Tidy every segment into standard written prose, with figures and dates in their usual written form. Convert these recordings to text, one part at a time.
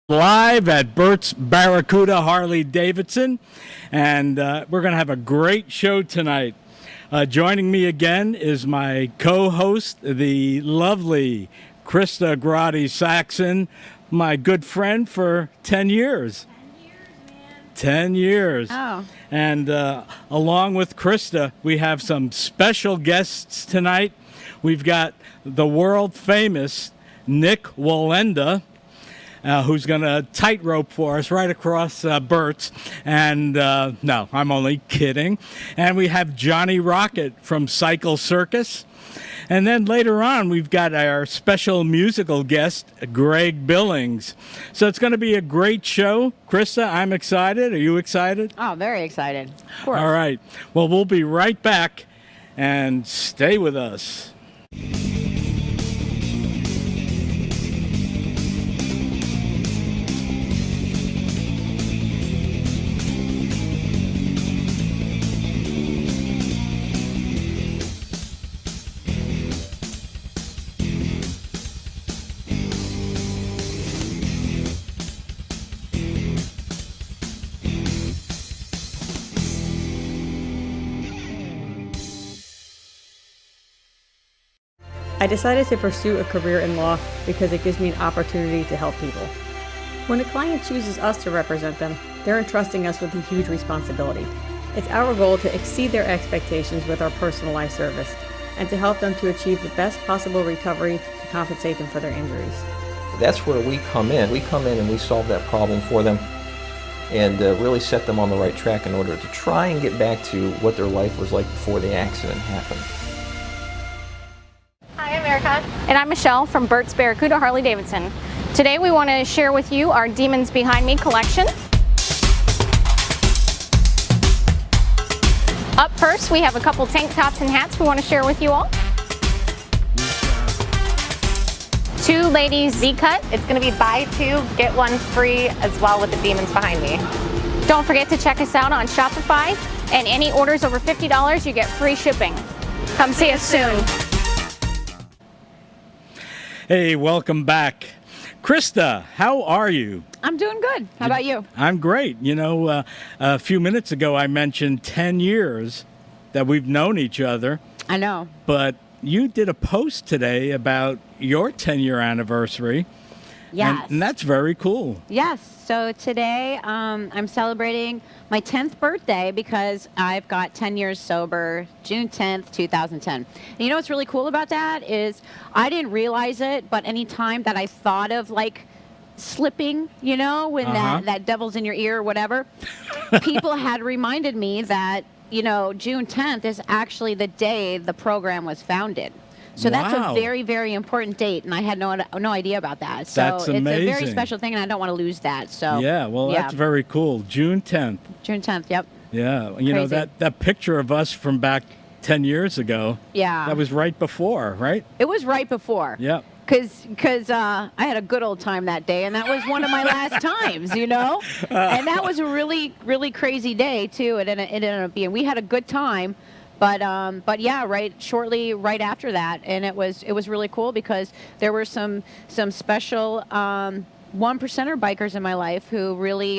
Live at Bert's Barracuda Harley-Davidson, and we're going to have a great show tonight. Joining me again is my co-host, the lovely Krista Grotti-Saxon, my good friend for 10 years. 10 years. Oh. And along with Krista, we have some special guests tonight. We've got the world famous Nik Wallenda, who's going to tightrope for us right across Bert's. And no, I'm only kidding. And we have Johnny Rockett from Cycle Circus. And then later on, we've got our special musical guest, Greg Billings. So it's going to be a great show. Krista, I'm excited. Are you excited? Oh, very excited. Of course. All right. Well, we'll be right back, and stay with us. I decided to pursue a career in law because it gives me an opportunity to help people. When a client chooses us to represent them, they're entrusting us with a huge responsibility. It's our goal to exceed their expectations with our personalized service and to help them to achieve the best possible recovery to compensate them for their injuries. That's where we come in. We come in and we solve that problem for them and really set them on the right track in order to try and get back to what their life was like before the accident happened. Hi, I'm Erica. And I'm Michelle from Bert's Barracuda Harley-Davidson. Today we want to share with you our Demons Behind Me collection. Up first, we have a couple tank tops and hats we want to share with you all. 2 ladies Z-cut. It's going to be buy 2, get 1 free as well with the Demons Behind Me. Don't forget to check us out on Shopify, and any orders over $50 you get free shipping. Come see us soon. Hey, welcome back. Krista, how are you? I'm doing good. How about you? I'm great. You know, a few minutes ago I mentioned 10 years that we've known each other. I know. But you did a post today about your 10-year anniversary. Yes. And that's very cool. Yes. So today I'm celebrating my 10th birthday because I've got 10 years sober, June 10th, 2010. And you know what's really cool about that is I didn't realize it, but any time that I thought of like slipping, you know, when that devil's in your ear or whatever, people had reminded me that, you know, June 10th is actually the day the program was founded. So that's a very, very important date, and I had no idea about that. So that's amazing. It's a very special thing, and I don't want to lose that. So yeah, well, that's very cool. June 10th. June 10th, yep. Yeah, you know, that picture of us from back 10 years ago, that was right before, right? It was right before. Yeah. Because I had a good old time that day, and that was one of my last times, you know? And that was a really, really crazy day, too. It ended up being. We had a good time. But yeah, shortly right after that, and it was really cool because there were some special 1%er bikers in my life who really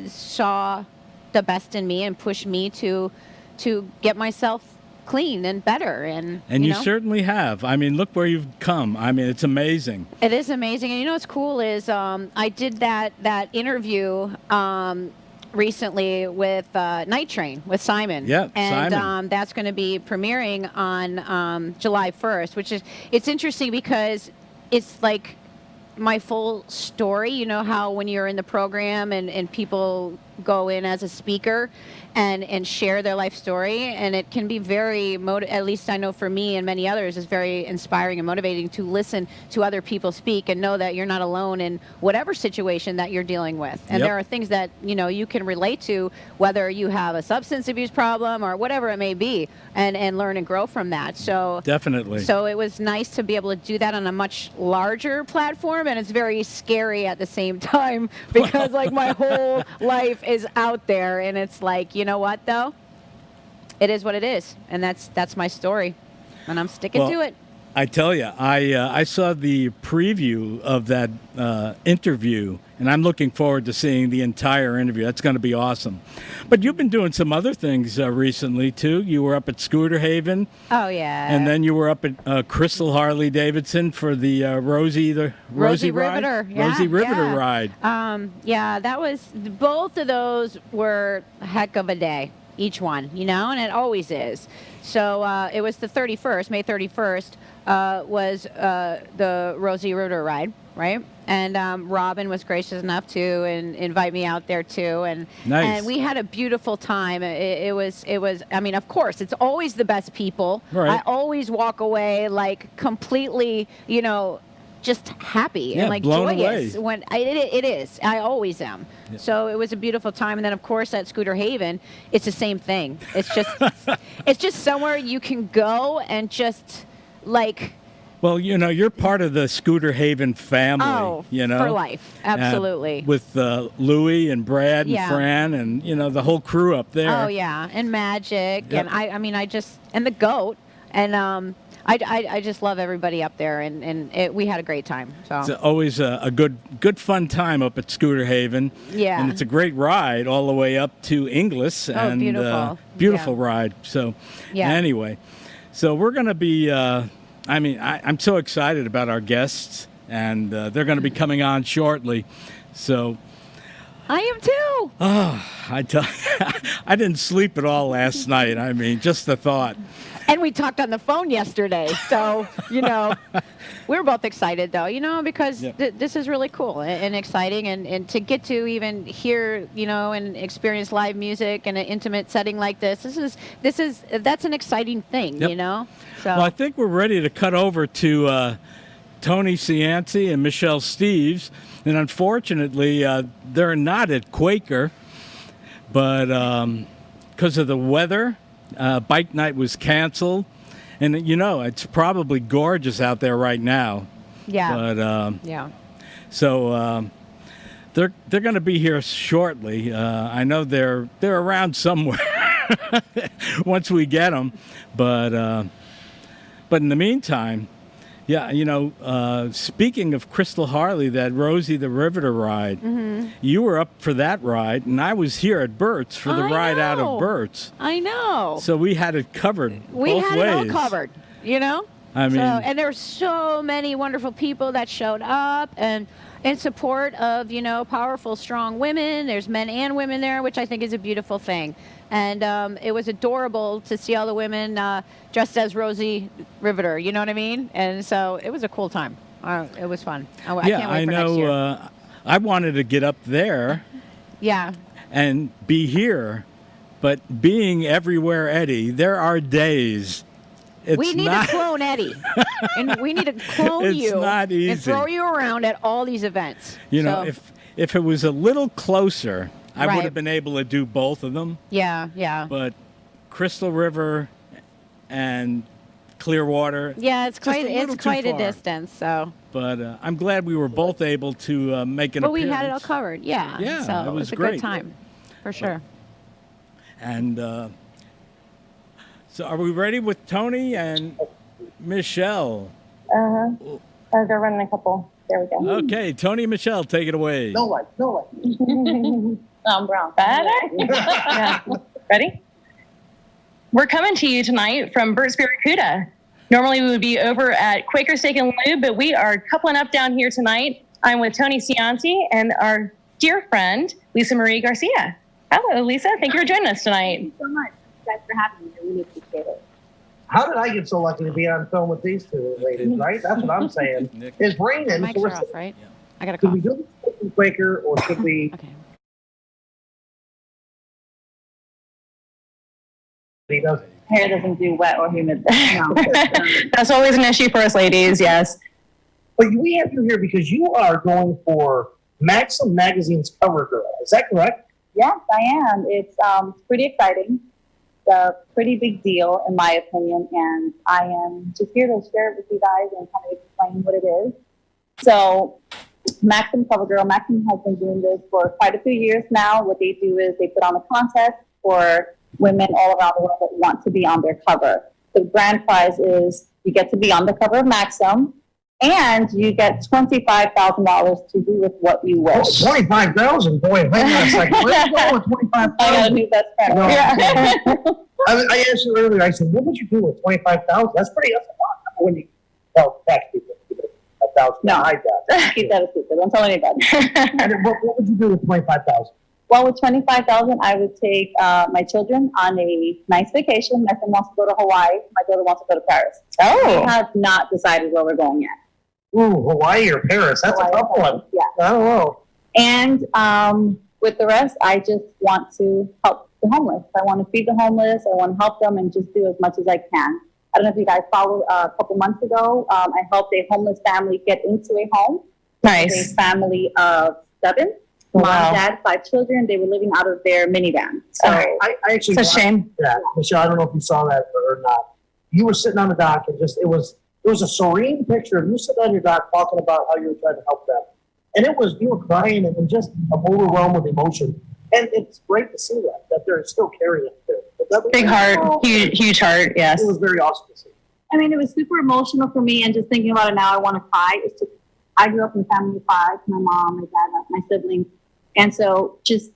saw the best in me and pushed me to get myself clean and better. And you certainly have. I mean, look where you've come. I mean, it's amazing. It is amazing. And you know what's cool is I did that interview recently with Night Train with Simon. Yeah, and Simon. That's going to be premiering on July 1st, which is, it's interesting because it's like my full story. You know how when you're in the program and people go in as a speaker and share their life story, and it can be very, at least I know for me and many others, is very inspiring and motivating to listen to other people speak and know that you're not alone in whatever situation that you're dealing with. And there are things that, you know, you can relate to, whether you have a substance abuse problem or whatever it may be, and learn and grow from that. So definitely. So it was nice to be able to do that on a much larger platform, and it's very scary at the same time because like my whole life is out there, and it's like, you know what though? It is what it is, and that's my story, and I'm sticking to it. I tell you, I saw the preview of that interview, and I'm looking forward to seeing the entire interview. That's going to be awesome. But you've been doing some other things recently, too. You were up at Scooter Haven. Oh, yeah. And then you were up at Crystal Harley-Davidson for the Rosie ride? Riveter. Rosie Riveter ride. Yeah, that was, both of those were a heck of a day, each one, and it always is. So it was the 31st, May 31st, was the Rosie Riveter ride, right? And Robin was gracious enough to invite me out there too, and nice. And we had a beautiful time. It was. I mean, of course, it's always the best people. Right. I always walk away like completely, just happy and like blown joyous. away. When it is, I always am. Yeah. So it was a beautiful time, and then of course at Scooter Haven, it's the same thing. It's just, it's just somewhere you can go and just like. Well, you're part of the Scooter Haven family. Oh, for life, absolutely. With Louie and Brad and Fran and the whole crew up there. Oh yeah, and Magic, Yep. and I mean, and the goat, and I just love everybody up there, and we had a great time. So it's always a good fun time up at Scooter Haven. Yeah, and it's a great ride all the way up to Inglis. Oh, and beautiful, beautiful ride. So anyway, so we're going to be. I'm so excited about our guests, and they're going to be coming on shortly. So I am too. Oh, I tell you, I didn't sleep at all last night. I mean, just the thought. And we talked on the phone yesterday, so we were both excited though, because this is really cool and exciting, and to get to even hear, and experience live music in an intimate setting like this. That's an exciting thing, So well, I think we're ready to cut over to Tony Cianci and Michelle Steves, and unfortunately, they're not at Quaker, but because of the weather. Bike night was canceled, and it's probably gorgeous out there right now. Yeah. But so they're going to be here shortly. I know they're around somewhere once we get them, but in the meantime, speaking of Crystal Harley, that Rosie the Riveter ride, you were up for that ride, and I was here at Bert's for the ride out of Bert's. I know. So we had it covered We both had ways. it all covered, I mean, and there were so many wonderful people that showed up and in support of, powerful, strong women. There's men and women there, which I think is a beautiful thing. And it was adorable to see all the women dressed as Rosie Riveter, you know what I mean? And so it was a cool time. It was fun. I can't wait for next year. I wanted to get up there and be here, but being Everywhere Eddy, there are days. We need to clone Eddie, and we need to clone you not easy. and throw you around at all these events. If it was a little closer, I would have been able to do both of them. Yeah. But Crystal River and Clearwater. Yeah, it's quite a far. distance. So. But I'm glad we were both able to make an appearance. But we had it all covered. Yeah. Yeah, so it was a great. good time, for sure. And so, are we ready with Tony and Michelle? I'll go run a couple. There we go. Okay, Tony and Michelle, take it away. No light. I'm brown. Better? Yeah. Ready? We're coming to you tonight from Bert's Barracuda. Normally we would be over at Quaker Steak and Lube, but we are coupling up down here tonight. I'm with Tony Cianci and our dear friend, Lisamarie Garcia. Hello, Lisa. Thank you for joining us tonight. Thank you so much. Thanks for having me. I really appreciate it. How did I get so lucky to be on film with these two ladies, right? That's what I'm saying. It's raining. Mike's So off, right? Yeah. I got to should call. we do the Quaker or should we? Okay. He does. Hair doesn't do wet or humid. No. That's always an issue for us ladies, yes. But we have you here because you are going for Maxim Magazine's cover girl. Is that correct? Yes, I am. It's pretty exciting. It's a pretty big deal, in my opinion, and I am just here to share it with you guys and kind of explain what it is. So, Maxim Cover Girl, Maxim has been doing this for quite a few years now. What they do is they put on a contest for women all around the world that want to be on their cover. The grand prize is You get to be on the cover of Maxim, and you get $25,000 to do with what you wish. 25,000, boy! Hang on a second. Where are you going with 25,000? I got a new best friend. No. Yeah. I asked you earlier. I said, "What would you do with 25,000?" That's a lot when you tell tax people. 1,000. No, hide that. keep that a secret. Don't tell anybody. And then what would you do with 25,000? Well, with 25,000, I would take my children on a nice vacation. My son wants to go to Hawaii. My daughter wants to go to Paris. Oh. We have not decided where we're going yet. Ooh, Hawaii or Paris? That's Hawaii. a tough one. Yeah. I don't know. And with the rest, I just want to help the homeless. I want to feed the homeless. I want to help them and just do as much as I can. I don't know if you guys followed a couple months ago. I helped a homeless family get into a home. Nice. A family of 7. Wow. Mom, dad, 5 children. They were living out of their minivan. So I actually It's a shame. Yeah, Michelle, I don't know if you saw that or not. You were sitting on the dock and it was a serene picture of you sitting on your dock talking about how you were trying to help them. And you were crying and just overwhelmed with emotion. And it's great to see that they're still carrying it there. Big heart, huge heart, yes. It was very awesome to see. I mean, it was super emotional for me, and just thinking about it now, I want to cry. I grew up in a family of 5, my mom, my dad, my siblings. And so just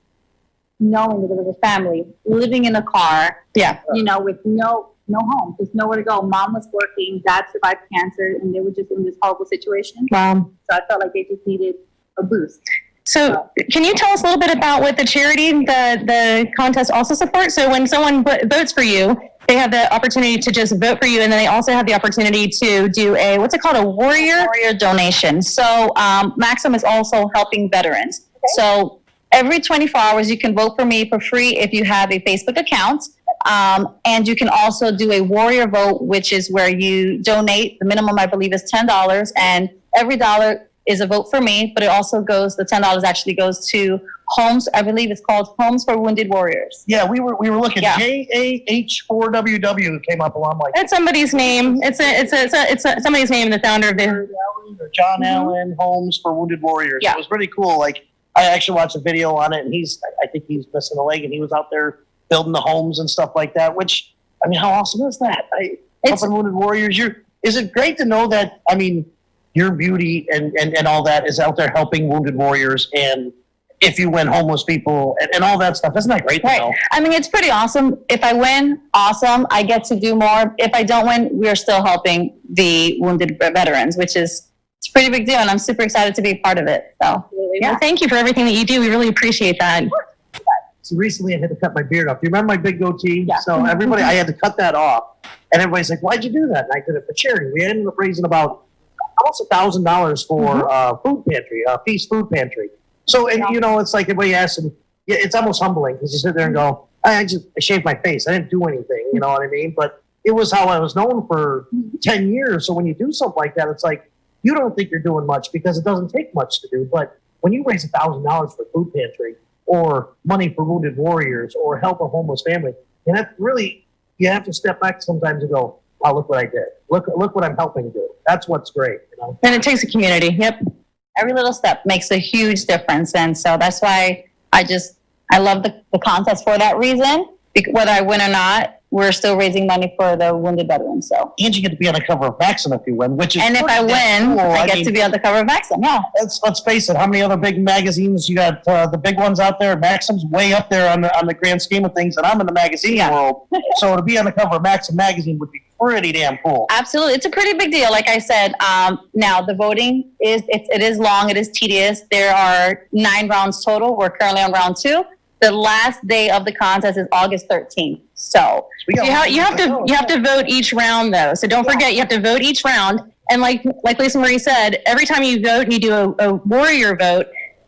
knowing that there was a family living in a car, with no home, just nowhere to go. Mom was working, dad survived cancer, and they were just in this horrible situation. Wow. So I felt like they just needed a boost. So can you tell us a little bit about what the charity, the contest also supports? So when someone votes for you, they have the opportunity to just vote for you, and then they also have the opportunity to do a warrior donation. So Maxim is also helping veterans. Okay. So every 24 hours you can vote for me for free if you have a Facebook account. And you can also do a warrior vote, which is where you donate. The minimum, I believe, is $10, and every dollar is a vote for me, but it also the $10 actually goes to Homes. I believe it's called Homes for Wounded Warriors. Yeah, we were looking. JAH4WW came up along like. It's somebody's name. It's somebody's name. The founder of the. Or John Allen Homes for Wounded Warriors. Yeah. It was really cool. Like I actually watched a video on it, and I think he's missing a leg, and he was out there building the homes and stuff like that. Which, I mean, how awesome is that? Helping Wounded Warriors. Is it great to know that? I mean, your beauty and all that is out there helping Wounded Warriors, and if you win, homeless people and all that stuff. Isn't that great to know? I mean, it's pretty awesome. If I win, awesome. I get to do more. If I don't win, we're still helping the wounded veterans, which is it's a pretty big deal, and I'm super excited to be a part of it. So, yeah, thank you for everything that you do. We really appreciate that. So recently I had to cut my beard off. Do you remember my big goatee? Yeah. So everybody, I had to cut that off. And everybody's like, why'd you do that? And I did it for charity. We ended up raising about almost $1,000 for food pantry, Feast Food Pantry. So, and it's like everybody asks, and it's almost humbling because you sit there and go, I shaved my face. I didn't do anything, you know what I mean? But it was how I was known for 10 years. So when you do something like that, it's like, you don't think you're doing much because it doesn't take much to do. But when you raise $1,000 for food pantry or money for Wounded Warriors or help a homeless family, and that really, you have to step back sometimes and go, oh, look what I did. Look what I'm helping do. That's what's great. And it takes a community. Yep. Every little step makes a huge difference. And so that's why I love the contest for that reason. Whether I win or not, we're still raising money for the wounded veterans. So. And you get to be on the cover of Maxim if you win, which is. And if I win, cool. I get to be on the cover of Maxim. Yeah. Let's face it. How many other big magazines you got? The big ones out there. Maxim's way up there on the grand scheme of things, and I'm in the magazine world. So to be on the cover of Maxim magazine would be pretty damn cool. Absolutely, it's a pretty big deal. Like I said, now the voting is long. It is tedious. There are 9 rounds total. We're currently on round 2. The last day of the contest is August 13th. So you have to vote each round though. So don't forget you have to vote each round. And like Lisamarie said, every time you vote and you do a warrior vote,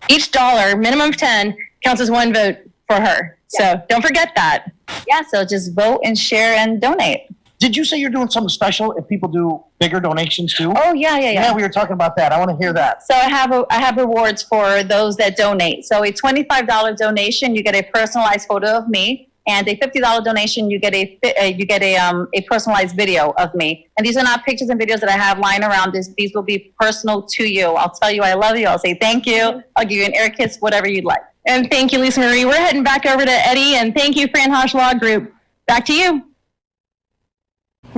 each dollar, minimum of 10, counts as 1 vote for her. Yeah. So don't forget that. Yeah. So just vote and share and donate. Did you say you're doing something special if people do bigger donations too? Oh, yeah. Yeah, we were talking about that. I want to hear that. So I have rewards for those that donate. So a $25 donation, you get a personalized photo of me, and a $50 donation, you get a personalized video of me. And these are not pictures and videos that I have lying around. These will be personal to you. I'll tell you I love you. I'll say thank you. I'll give you an air kiss, whatever you'd like. And thank you, Lisamarie. We're heading back over to Eddie, and thank you, Fran Haasch Law Group. Back to you.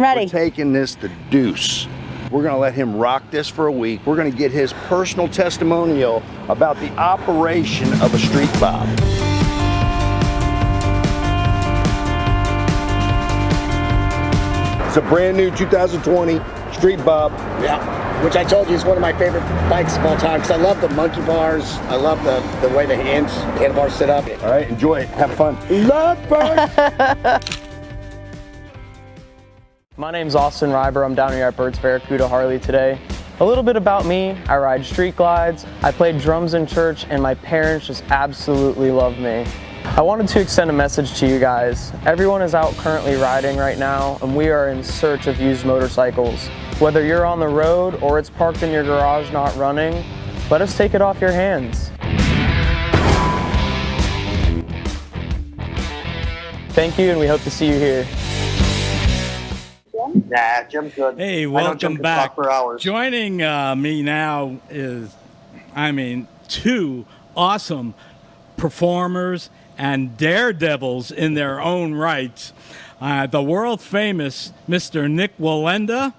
Ready. We're taking this the deuce. We're going to let him rock this for a week. We're going to get his personal testimonial about the operation of a street bob. It's a brand new 2020 Street Bob. Yeah, which I told you is one of my favorite bikes of all time because I love the monkey bars. I love the way the handlebars sit up. All right, enjoy it. Have fun. Love Bert! My name's Austin Reiber. I'm down here at Bert's Barracuda Harley today. A little bit about me: I ride street glides, I play drums in church, and my parents just absolutely love me. I wanted to extend a message to you guys. Everyone is out currently riding right now, and we are in search of used motorcycles. Whether you're on the road or it's parked in your garage not running, let us take it off your hands. Thank you, and we hope to see you here. Nah, Jim's good. Hey, I know welcome Jim can back. talk for hours. Joining me now is, two awesome performers and daredevils in their own rights. The world famous Mr. Nik Wallenda,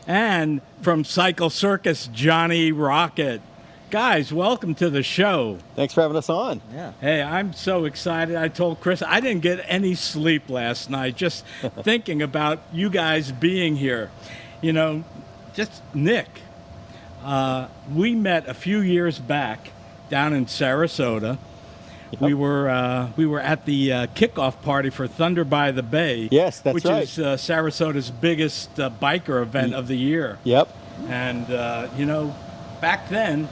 and from Cycle Circus, Johnny Rockett. Guys, welcome to the show. Thanks for having us on. Yeah. Hey, I'm so excited. I told Chris I didn't get any sleep last night just thinking about you guys being here. You know, just Nik. We met a few years back down in Sarasota. Yep. We were at the kickoff party for Thunder by the Bay. Yes, that's which right. Which is Sarasota's biggest biker event of the year. Yep. And, back then,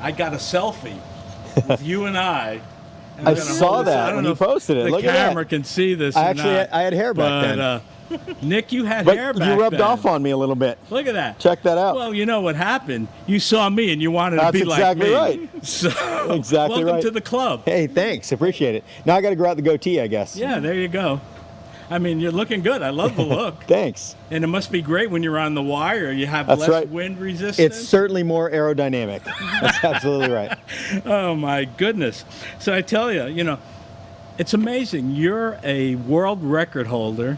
I got a selfie with you and I. And I saw that when you posted it. The Look at camera that. can see this. I had hair back then. Nik, you had hair back then. You rubbed off on me a little bit. Look at that. Check that out. Well, you know what happened. You saw me and you wanted to be like me. That's exactly right. So, exactly welcome right. to the club. Hey, thanks. Appreciate it. Now I got to grow out the goatee, I guess. Yeah, there you go. I mean, you're looking good. I love the look. Thanks. And it must be great when you're on the wire. You have That's less right. wind resistance. It's certainly more aerodynamic. That's absolutely right. Oh, my goodness. So I tell you, it's amazing. You're a world record holder.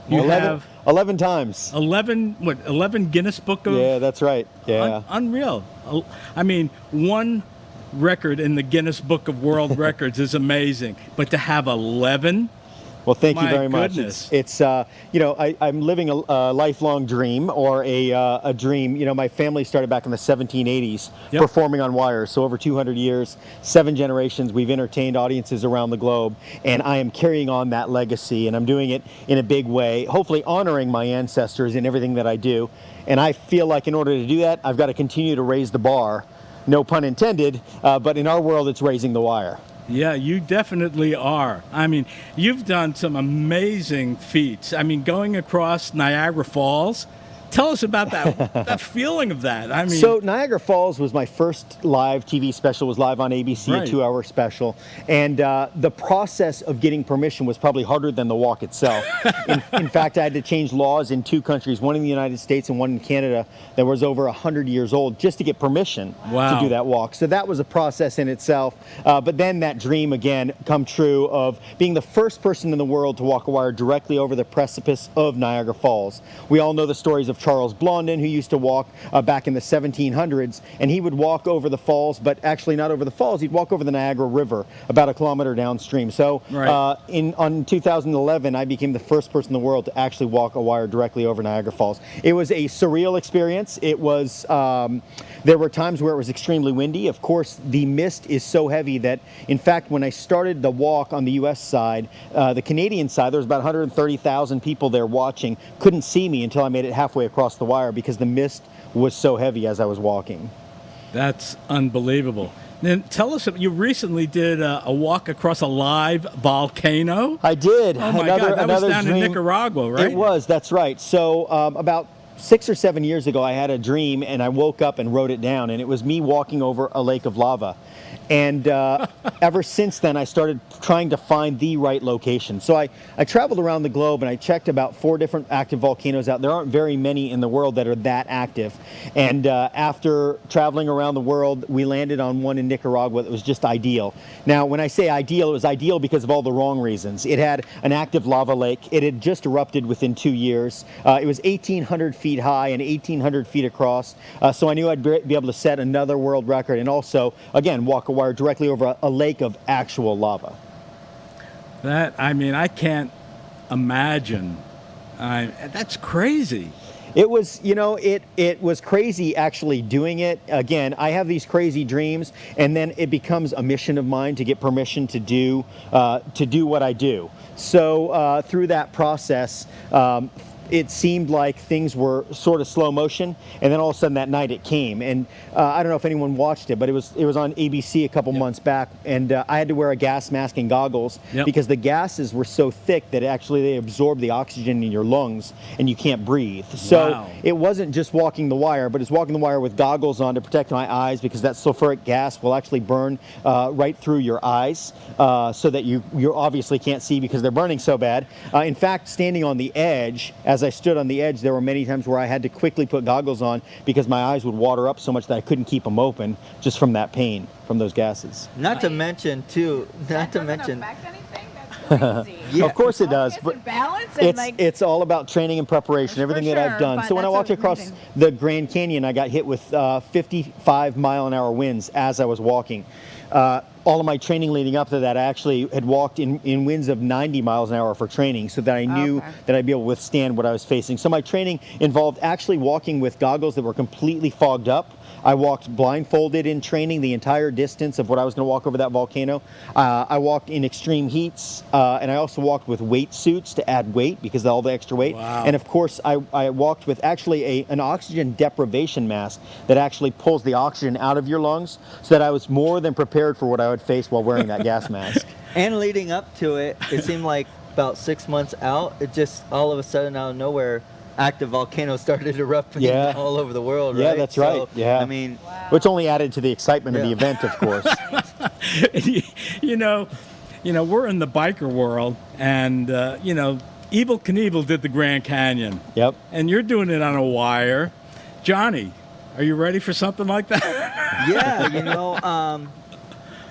You 11 times. 11 Guinness Book of... Yeah, that's right. Yeah. Unreal. I mean, one record in the Guinness Book of World Records is amazing. But to have 11... Well, thank you very much. Goodness. It's I'm living a lifelong dream, or a dream. My family started back in the 1780s performing on wires. So over 200 years, 7 generations, we've entertained audiences around the globe. And I am carrying on that legacy, and I'm doing it in a big way, hopefully honoring my ancestors in everything that I do. And I feel like in order to do that, I've got to continue to raise the bar. No pun intended, but in our world, it's raising the wire. Yeah, you definitely are. I mean, you've done some amazing feats. I mean, going across Niagara Falls. Tell us about that feeling of that. I mean, so Niagara Falls was my first live TV special. It was live on ABC, right. A 2-hour special. And the process of getting permission was probably harder than the walk itself. In fact, I had to change laws in 2 countries, one in the United States and one in Canada, that was over 100 years old, just to get permission to do that walk. So that was a process in itself. But then that dream again come true of being the first person in the world to walk a wire directly over the precipice of Niagara Falls. We all know the stories of Charles Blondin, who used to walk back in the 1700s, and he would walk over the falls, but actually not over the falls. He'd walk over the Niagara River about a kilometer downstream. So on 2011, I became the first person in the world to actually walk a wire directly over Niagara Falls. It was a surreal experience. It was, there were times where it was extremely windy. Of course, the mist is so heavy that, in fact, when I started the walk on the U.S. side, the Canadian side, there was about 130,000 people there watching, couldn't see me until I made it halfway across the wire because the mist was so heavy as I was walking. That's unbelievable. Then tell us, you recently did a walk across a live volcano. I did. Oh my God, that was down in Nicaragua, right? It was, that's right. So about 6 or 7 years ago, I had a dream, and I woke up and wrote it down, and it was me walking over a lake of lava. And ever since then, I started trying to find the right location. So I traveled around the globe, and I checked about 4 different active volcanoes out. There aren't very many in the world that are that active. And after traveling around the world, we landed on one in Nicaragua that was just ideal. Now, when I say ideal, it was ideal because of all the wrong reasons. It had an active lava lake. It had just erupted within 2 years. It was 1,800 feet high and 1,800 feet across. So I knew I'd be able to set another world record and also, again, walk a wire directly over a lake of actual lava. I can't imagine. That's crazy. It was, it was crazy actually doing it. Again, I have these crazy dreams, and then it becomes a mission of mine to get permission to do what I do. So through that process, it seemed like things were sort of slow motion, and then all of a sudden that night it came. And I don't know if anyone watched it, but it was on ABC a couple months back, and I had to wear a gas mask and goggles because the gases were so thick that actually they absorb the oxygen in your lungs and you can't breathe. So it wasn't just walking the wire, but it's walking the wire with goggles on to protect my eyes, because that sulfuric gas will actually burn right through your eyes, so that you obviously can't see because they're burning so bad. In fact, standing on the edge, as I stood on the edge, there were many times where I had to quickly put goggles on because my eyes would water up so much that I couldn't keep them open just from that pain from those gases. Not to mention, Of course it does, but it's all about training and preparation, everything that I've done. So when I walked across the Grand Canyon, I got hit with 55-mile-an-hour winds as I was walking. All of my training leading up to that, I actually had walked in winds of 90 miles an hour for training, so that I knew that I'd be able to withstand what I was facing. So my training involved actually walking with goggles that were completely fogged up. I walked blindfolded in training the entire distance of what I was going to walk over that volcano. I walked in extreme heats, and I also walked with weight suits to add weight because of all the extra weight. Wow. And of course, I walked with actually an oxygen deprivation mask that actually pulls the oxygen out of your lungs, so that I was more than prepared for what I would face while wearing that gas mask. And leading up to it, it seemed like about 6 months out, it just all of a sudden out of nowhere, active volcanoes started erupting all over the world, right? Yeah, that's right. I mean, which only added to the excitement of the event, of course. you know, we're in the biker world, and Evel Knievel did the Grand Canyon. Yep. And you're doing it on a wire. Johnny, are you ready for something like that? Yeah,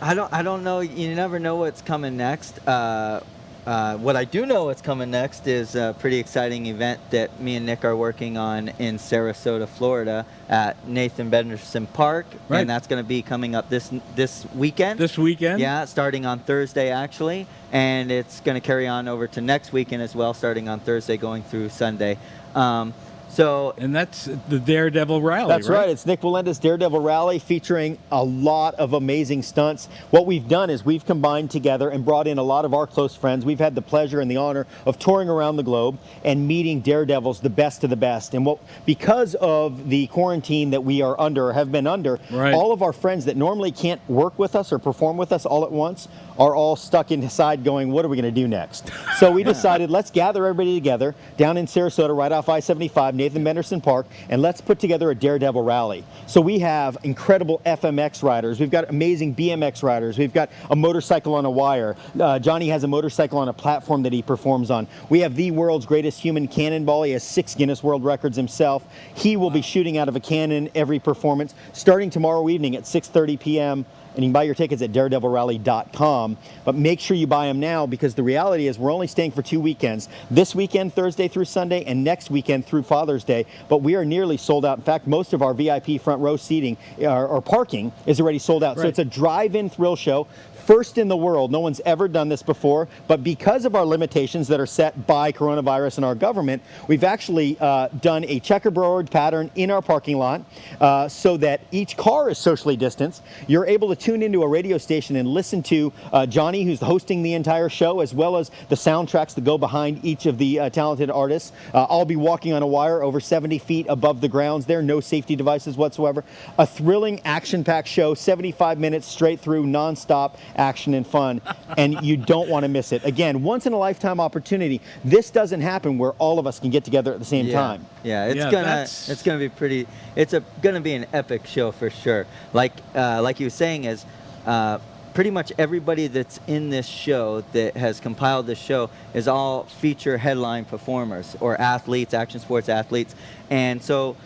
I don't know. You never know what's coming next. What I do know what's coming next is a pretty exciting event that me and Nik are working on in Sarasota, Florida at Nathan Benderson Park. Right. And that's going to be coming up this weekend. This weekend? Yeah, starting on Thursday, actually. And it's going to carry on over to next weekend as well, starting on Thursday, going through Sunday. And that's the Daredevil Rally, That's right. It's Nik Wallenda's Daredevil Rally, featuring a lot of amazing stunts. What we've done is we've combined together and brought in a lot of our close friends. We've had the pleasure and the honor of touring around the globe and meeting daredevils, the best of the best. And because of the quarantine that we are under, or have been under, all of our friends that normally can't work with us or perform with us all at once are all stuck inside going, what are we going to do next? So we decided, let's gather everybody together down in Sarasota, right off I-75, Nathan Benderson Park, and let's put together a Daredevil Rally. So we have incredible FMX riders. We've got amazing BMX riders. We've got a motorcycle on a wire. Johnny has a motorcycle on a platform that he performs on. We have the world's greatest human cannonball. He has 6 Guinness World Records himself. He will be shooting out of a cannon every performance, starting tomorrow evening at 6:30 p.m. And you can buy your tickets at daredevilrally.com. But make sure you buy them now, because the reality is we're only staying for 2 weekends. This weekend, Thursday through Sunday, and next weekend through Father's Day. But we are nearly sold out. In fact, most of our VIP front row seating or parking is already sold out. So it's a drive-in thrill show. First in the world. No one's ever done this before, but because of our limitations that are set by coronavirus and our government, we've actually done a checkerboard pattern in our parking lot so that each car is socially distanced. You're able to tune into a radio station and listen to Johnny, who's hosting the entire show, as well as the soundtracks that go behind each of the talented artists. I'll be walking on a wire over 70 feet above the grounds there, no safety devices whatsoever. A thrilling, action-packed show, 75 minutes straight through, non-stop, action, and fun, and you don't want to miss it. Again, once in a lifetime opportunity. This doesn't happen where all of us can get together at the same time. Yeah, it's gonna be pretty. Gonna be an epic show for sure. Like you were saying, is pretty much everybody that's in this show that has compiled this show is all feature headline performers or athletes, action sports athletes, and so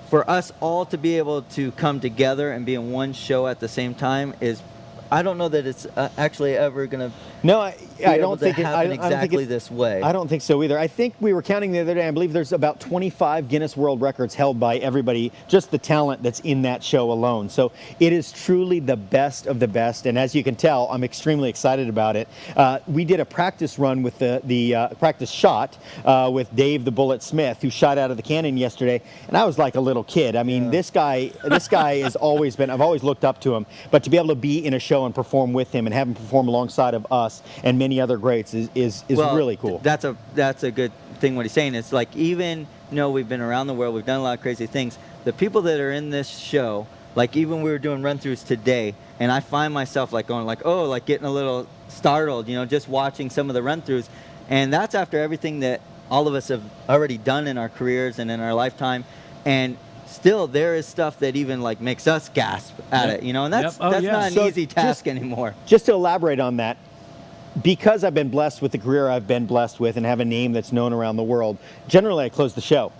for us all to be able to come together and be in one show at the same time is, I don't know that it's actually ever going to. No, I don't think happen exactly this way. I don't think so either. I think we were counting the other day. I believe there's about 25 Guinness World Records held by everybody, just the talent that's in that show alone. So it is truly the best of the best. And as you can tell, I'm extremely excited about it. We did a practice run with the practice shot with Dave the Bullet Smith, who shot out of the cannon yesterday. And I was like a little kid. I mean, this guy has always been. I've always looked up to him. But to be able to be in a show and perform with him and have him perform alongside of us and many other greats is really cool. That's a good thing what he's saying. It's like, even we've been around the world, we've done a lot of crazy things. The people that are in this show, like even we were doing run-throughs today, and I find myself like going like, oh, like getting a little startled, just watching some of the run-throughs, and that's after everything that all of us have already done in our careers and in our lifetime, and still there is stuff that even like makes us gasp at it, and that's not an easy task anymore. Just to elaborate on that, because I've been blessed with the career I've been blessed with and have a name that's known around the world, generally I close the show.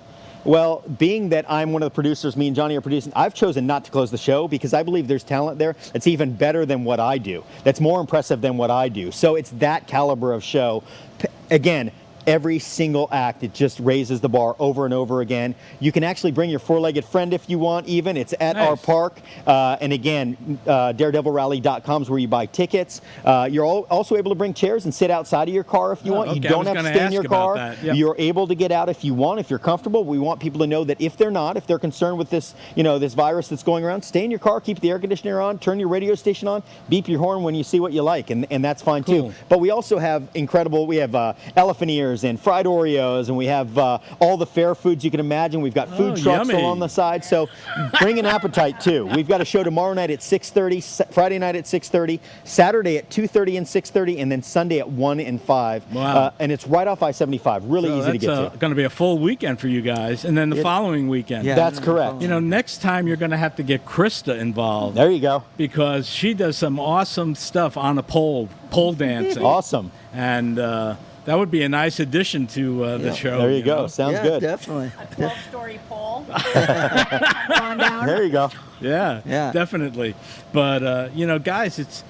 Well, being that I'm one of the producers, me and Johnny are producing, I've chosen not to close the show because I believe there's talent there that's even better than what I do, that's more impressive than what I do. So it's that caliber of show. Again, every single act, it just raises the bar over and over again. You can actually bring your four-legged friend if you want, even. It's at our park. And again, daredevilrally.com is where you buy tickets. You're also able to bring chairs and sit outside of your car if you want. You don't have to stay in your car. You're able to get out if you want, if you're comfortable. We want people to know that if they're concerned with this, this virus that's going around, stay in your car, keep the air conditioner on, turn your radio station on, beep your horn when you see what you like, and that's fine too. But we also have we have elephant ears and fried Oreos, and we have all the fair foods you can imagine. We've got food trucks along the side, so bring an appetite too. We've got a show tomorrow night at 6:30, Friday night at 6:30, Saturday at 2:30 and 6:30, and then Sunday at 1 and 5. Wow. And it's right off I-75, really easy to get to. It's going to be a full weekend for you guys, and then the following weekend. Yeah, that's correct. Next time you're going to have to get Krista involved. There you go. Because she does some awesome stuff on a pole dancing. Awesome. And that would be a nice addition to the show. There you go. Sounds good. Definitely. A 12-story pole. On down. There you go. Yeah, definitely. But, guys, it's,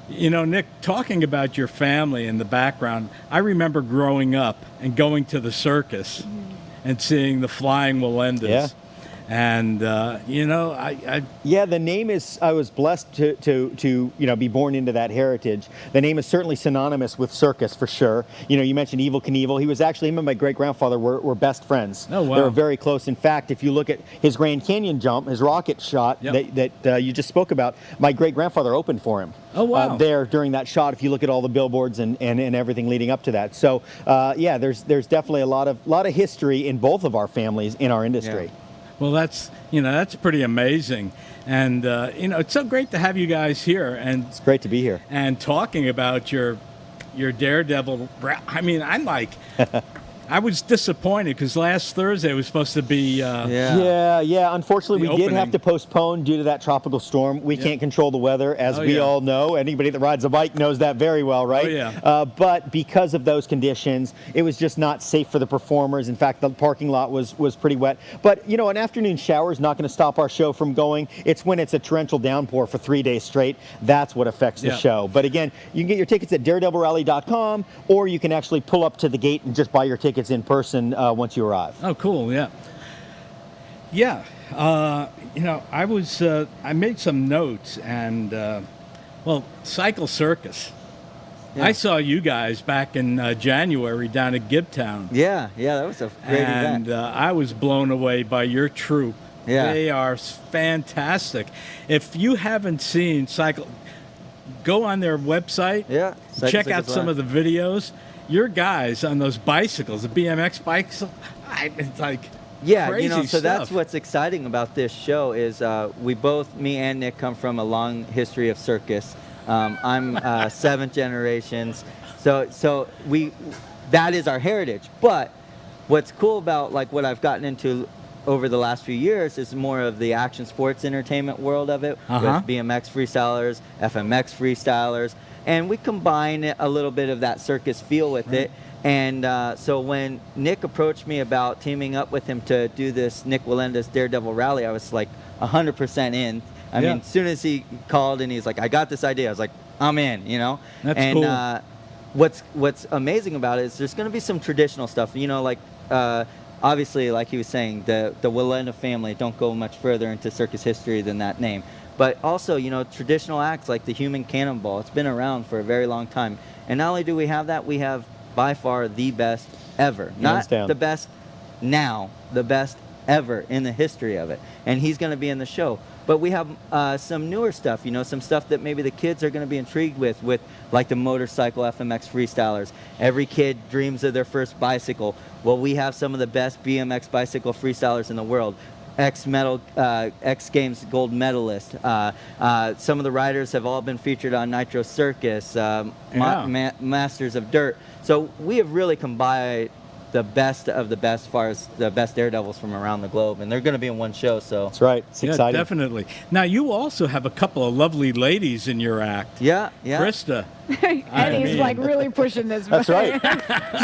Nik, talking about your family and the background, I remember growing up and going to the circus and seeing the Flying Wallendas. Yeah. And, the name is, I was blessed to be born into that heritage. The name is certainly synonymous with circus for sure. You mentioned Evel Knievel. Him and my great-grandfather were best friends. Oh, wow. They were very close. In fact, if you look at his Grand Canyon jump, his rocket shot that you just spoke about, my great-grandfather opened for him. Oh, wow. There during that shot, if you look at all the billboards and everything leading up to that. So, there's definitely a lot of history in both of our families in our industry. Yeah. Well, that's pretty amazing, and it's so great to have you guys here, and it's great to be here and talking about your Daredevil. I mean, I was disappointed because last Thursday was supposed to be. Unfortunately, we did have to postpone due to that tropical storm. We can't control the weather, as we all know. Anybody that rides a bike knows that very well, right? Oh, yeah. But because of those conditions, it was just not safe for the performers. In fact, the parking lot was pretty wet. But an afternoon shower is not going to stop our show from going. It's when it's a torrential downpour for 3 days straight. That's what affects the show. But again, you can get your tickets at daredevilrally.com, or you can actually pull up to the gate and just buy your tickets in person once you arrive. Oh, cool! Yeah. I made some notes, and Cycle Circus. Yeah. I saw you guys back in January down at Gibtown. Yeah, that was a great event. And I was blown away by your troupe. Yeah, they are fantastic. If you haven't seen Cycle, go on their website. Yeah, check out some of the videos. Your guys on those bicycles, the BMX bikes, it's like crazy so stuff. That's what's exciting about this show is me and Nik come from a long history of circus. I'm 7th generations. So that is our heritage. But what's cool about like what I've gotten into over the last few years is more of the action sports entertainment world of it, with BMX freestylers, FMX freestylers, and we combine a little bit of that circus feel with it. And so when Nik approached me about teaming up with him to do this Nik Wallenda's Daredevil Rally, I was like 100% in. I mean, as soon as he called and he's like, I got this idea, I was like, I'm in, you know? That's and cool. What's amazing about it is there's going to be some traditional stuff, you know, like obviously, like he was saying, the Wallenda family don't go much further into circus history than that name. But also, you know, traditional acts like the human cannonball, it's been around for a very long time. And not only do we have that, we have by far the best ever. Not the best now, the best ever in the history of it. And he's going to be in the show. But we have some newer stuff, you know, some stuff that maybe the kids are going to be intrigued with like the motorcycle FMX freestylers. Every kid dreams of their first bicycle. Well, we have some of the best BMX bicycle freestylers in the world. X Games gold medalist. Some of the riders have all been featured on Nitro Circus, Masters of Dirt. So we have really combined the best of the best as far as the best daredevils from around the globe, and they're going to be in one show. So that's right. It's exciting. Definitely. Now you also have a couple of lovely ladies in your act. Yeah. Krista. Eddie's like really pushing this. That's right.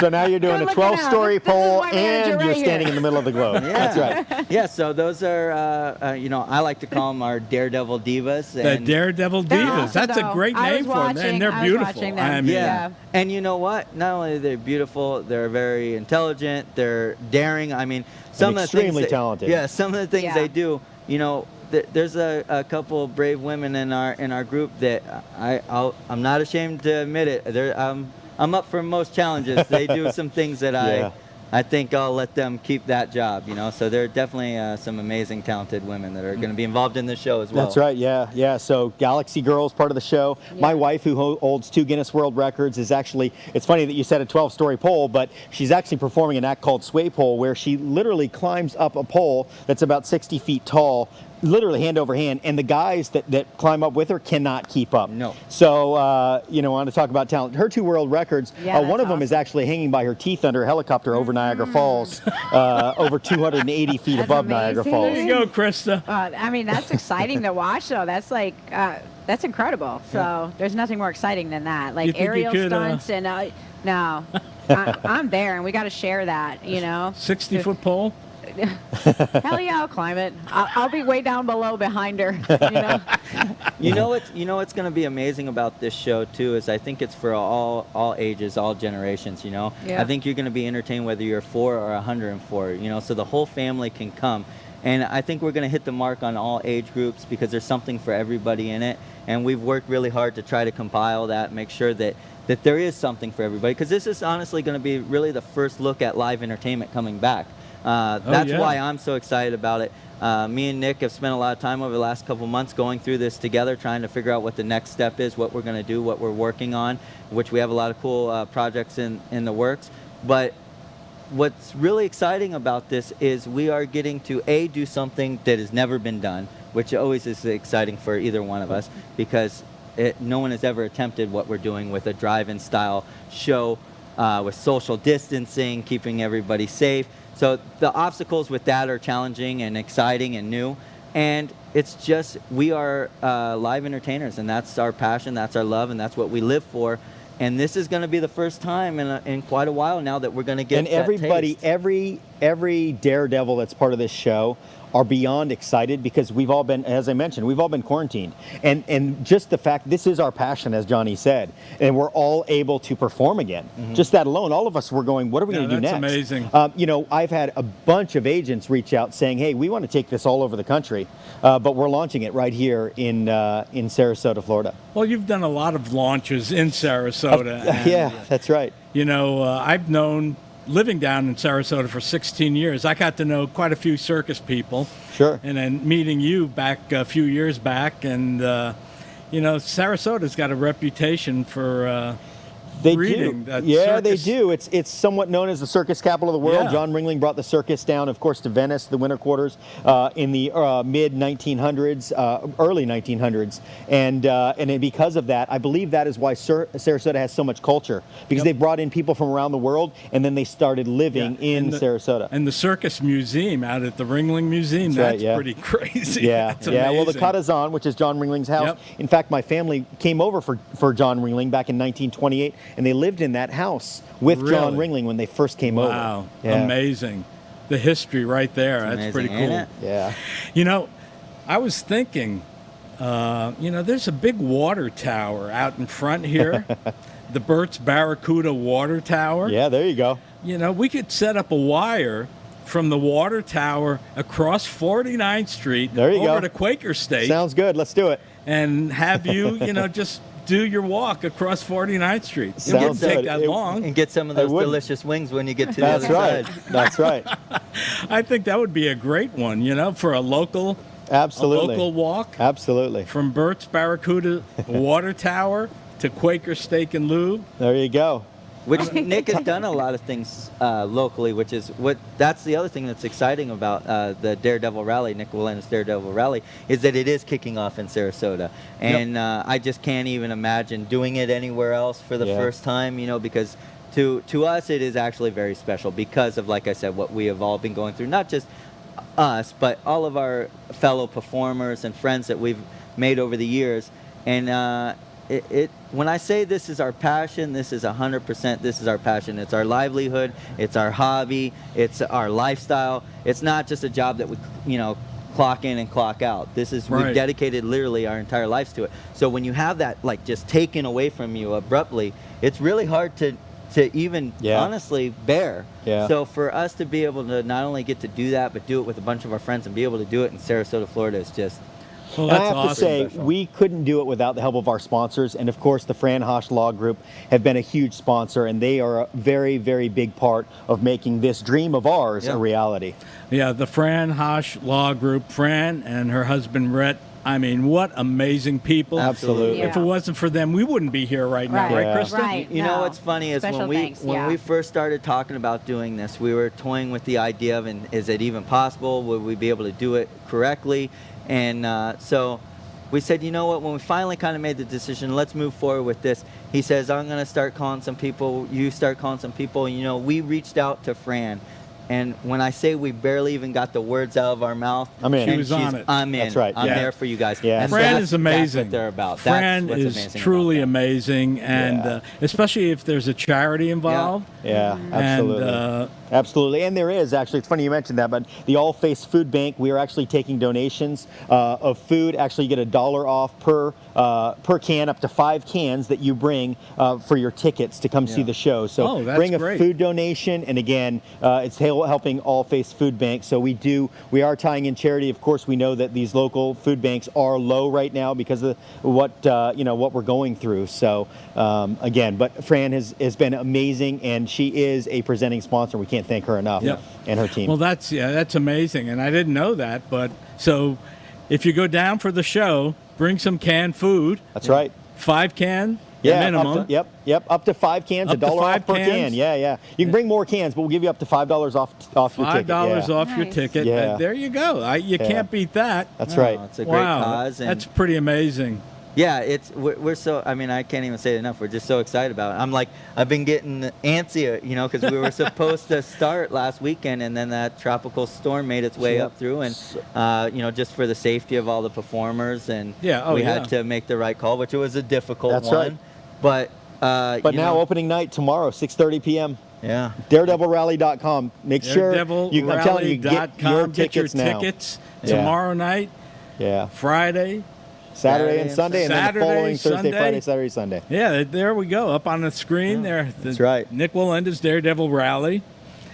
So now you're doing a 12-story pole and you're standing in the middle of the globe. That's right. Yeah, so those are, you know, I like to call them our Daredevil Divas. The Daredevil Divas. That's a great name for them, and they're beautiful. I mean, and you know what? Not only are they beautiful, they're very intelligent, they're daring. I mean, some of the things extremely talented. Yeah, some of the things they do, you know, there's a couple of brave women in our group that I'm not ashamed to admit it. I'm up for most challenges. They do some things that I think I'll let them keep that job, you know. So there are definitely some amazing, talented women that are going to be involved in the show as well. That's right, yeah. So Galaxy Girl is part of the show. Yeah. My wife, who holds 2 Guinness World Records, is actually, it's funny that you said a 12-story pole, but she's actually performing an act called Sway Pole, where she literally climbs up a pole that's about 60 feet tall, literally hand over hand, and the guys that climb up with her cannot keep up. No. So, you know, I want to talk about talent. Her 2 world records, one of them is actually hanging by her teeth under a helicopter over Niagara Falls, over 280 feet above Niagara Falls. There you go, Krista. I mean, that's exciting to watch, though. That's like, that's incredible. So there's nothing more exciting than that. Like aerial stunts and, no, I'm there, and we got to share that, you know. 60-foot pole? Hell yeah, I'll climb it. I'll be way down below behind her. You know? You know what's going to be amazing about this show too is I think it's for all ages, all generations. You know, I think you're going to be entertained whether you're 4 or 104. You know, so the whole family can come, and I think we're going to hit the mark on all age groups because there's something for everybody in it, and we've worked really hard to try to compile that, make sure that there is something for everybody, because this is honestly going to be really the first look at live entertainment coming back. That's why I'm so excited about it. Me and Nik have spent a lot of time over the last couple months going through this together, trying to figure out what the next step is, what we're going to do, what we're working on, which we have a lot of cool projects in the works. But what's really exciting about this is we are getting to, do something that has never been done, which always is exciting for either one of us, because no one has ever attempted what we're doing with a drive-in style show with social distancing, keeping everybody safe. So the obstacles with that are challenging and exciting and new. And it's just, we are live entertainers, and that's our passion, that's our love, and that's what we live for. And this is going to be the first time in quite a while now that we're going to get and everybody, every daredevil that's part of this show are beyond excited, because we've all been, as I mentioned, we've all been quarantined. And just the fact, this is our passion, as Johnny said, and we're all able to perform again. Just that alone, all of us were going, what are we going to do next? That's amazing. You know, I've had a bunch of agents reach out saying, hey, we want to take this all over the country, but we're launching it right here in Sarasota, Florida. Well, you've done a lot of launches in Sarasota. Yeah, that's right. You know, I've known, living down in Sarasota for 16 years, I got to know quite a few circus people. Sure. And then meeting you back a few years back, and you know, Sarasota's got a reputation for breeding. That Yeah, circus. they do. It's somewhat known as the circus capital of the world. Yeah. John Ringling brought the circus down, of course, to Venice, the winter quarters, in the mid 1900s, early 1900s, and because of that, I believe that is why Sarasota has so much culture, because they brought in people from around the world, and then they started living in Sarasota. And the Circus Museum out at the Ringling Museum, that's pretty crazy. Yeah, That's yeah. Well, the amazing. Catazan, which is John Ringling's house. In fact, my family came over for John Ringling back in 1928, and they lived in that house with John Really? Ringling when they first came over. Wow, Yeah. amazing. The history right there. That's amazing, pretty ain't cool. it? Yeah. You know, I was thinking, there's a big water tower out in front here, the Bert's Barracuda water tower. Yeah, there you go. You know, we could set up a wire from the water tower across 49th Street There you over go. to Quaker Steak. Sounds good. Let's do it. And have you, just do your walk across 49th Street. It Sounds wouldn't take good. that long. And get some of those delicious wings when you get to the That's other right. side. That's right. I think that would be a great one, for a local Absolutely. a local walk Absolutely. from Bert's Barracuda water tower to Quaker Steak and Lube. There you go. Which Nik has done a lot of things locally, which is that's the other thing that's exciting about the Daredevil Rally, Nik Wallenda's Daredevil Rally, is that it is kicking off in Sarasota. And I just can't even imagine doing it anywhere else for the first time, because to us it is actually very special because of, like I said, what we have all been going through, not just us, but all of our fellow performers and friends that we've made over the years. And when I say this is our passion, this is 100%, this is our passion. It's our livelihood, it's our hobby, it's our lifestyle. It's not just a job that we, clock in and clock out. This is, we've dedicated literally our entire lives to it. So when you have that, just taken away from you abruptly, it's really hard to even honestly bear. Yeah. So for us to be able to not only get to do that, but do it with a bunch of our friends and be able to do it in Sarasota, Florida is just... Well, And I that's have to say, we couldn't do it without the help of our sponsors. And of course, the Fran Haasch Law Group have been a huge sponsor, and they are a very, very big part of making this dream of ours a reality. Yeah, the Fran Haasch Law Group, Fran and her husband, Rhett. I mean, what amazing people. Absolutely. If it wasn't for them, we wouldn't be here right now, right, Krista? Right. You know what's funny is Special when we first started talking about doing this, we were toying with the idea of, is it even possible? Would we be able to do it correctly? And so we said, you know what, when we finally kind of made the decision, let's move forward with this. He says, I'm going to start calling some people, you start calling some people. We reached out to Fran. And when I say we barely even got the words out of our mouth, I'm in. She was on it. I'm in. That's right. I'm there for you guys. Yeah. And Fran is amazing. That's what they're about. Fran that's what's is amazing truly about them. amazing, and especially if there's a charity involved. Yeah, absolutely. And, absolutely. And there is, actually, it's funny you mentioned that, but the All Face Food Bank, we are actually taking donations of food. Actually, you get $1 off per can, up to 5 cans that you bring for your tickets to come see the show. So bring a food donation, and again, it's helping All Face Food Bank. So we are tying in charity. Of course, we know that these local food banks are low right now because of what we're going through. So again, but Fran has been amazing, and she is a presenting sponsor. We can't thank her enough, and her team. Well, that's amazing, and I didn't know that. But so, if you go down for the show, bring some canned food. That's right. 5 can. Minimum. Up to 5 cans, Up to $1 off 5 per cans? can. Yeah. You can bring more cans, but we'll give you up to $5 off your ticket. $5 off your ticket. Yeah. There you go. You can't beat that. That's right. It's a great cause. And That's pretty amazing. yeah, we're so, I can't even say it enough. We're just so excited about it. I've been getting antsy, because we were supposed to start last weekend, and then that tropical storm made its way up through, and just for the safety of all the performers, and we had to make the right call, which it was a difficult one. That's right. But now opening night tomorrow, 6:30 p.m. Yeah. DaredevilRally.com. Make sure I'm telling you, get your tickets now. Tomorrow night. Yeah. Friday. Saturday and Sunday, and then the following Thursday, Sunday. Friday, Saturday, Sunday. Yeah, there we go. Up on the screen there. That's right. Nik Wallenda's Daredevil Rally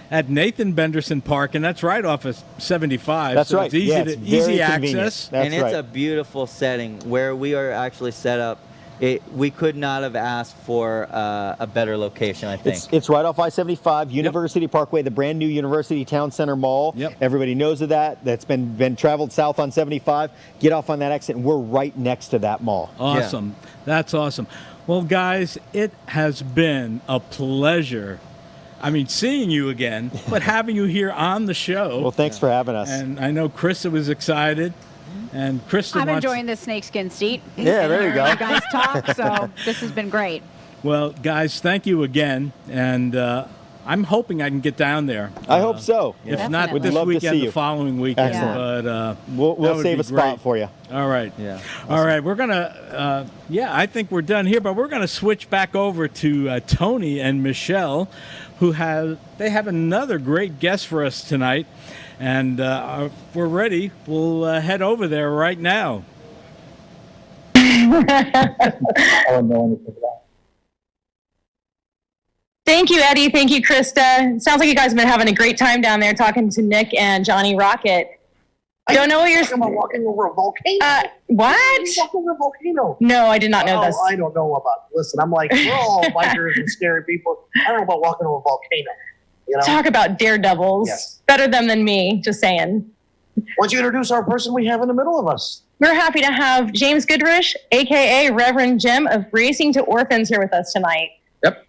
at Nathan Benderson Park, and that's right off of 75. That's so right. It's easy, it's very easy convenient. access. That's and it's a beautiful setting where we are actually set up. We could not have asked for a better location, I think. It's right off I-75, University Parkway, the brand new University Town Center Mall. Yep. Everybody knows of that. That's been traveled south on 75. Get off on that exit, and we're right next to that mall. Awesome. That's awesome. Well, guys, it has been a pleasure. I mean, seeing you again, but having you here on the show. Well, thanks for having us. And I know Krista was excited. And Krista I'm wants... enjoying the snakeskin seat. Yeah, there you go. You guys talk, so this has been great. Well, guys, thank you again. And I'm hoping I can get down there. I hope so. If Definitely. not We'd this love to weekend, see the you. following weekend. Excellent. But We'll save a spot for you. All right. Yeah. All right. We're going to, I think we're done here, but we're going to switch back over to Tony and Michelle, who have another great guest for us tonight. And if we're ready, we'll head over there right now. Thank you, Eddie. Thank you, Krista. Sounds like you guys have been having a great time down there talking to Nik and Johnny Rockett. I don't know what you're talking about walking over a volcano. What? Walking over a volcano. No, I did not know this. I don't know about. Listen, I'm like, we're all bikers and scary people. I don't know about walking over a volcano. You know? Talk about daredevils. Yes. Better them than me, just saying. Why don't you introduce our person we have in the middle of us? We're happy to have James Goodrich, a.k.a. Reverend Jim of Racing to Orphans, here with us tonight. Yep.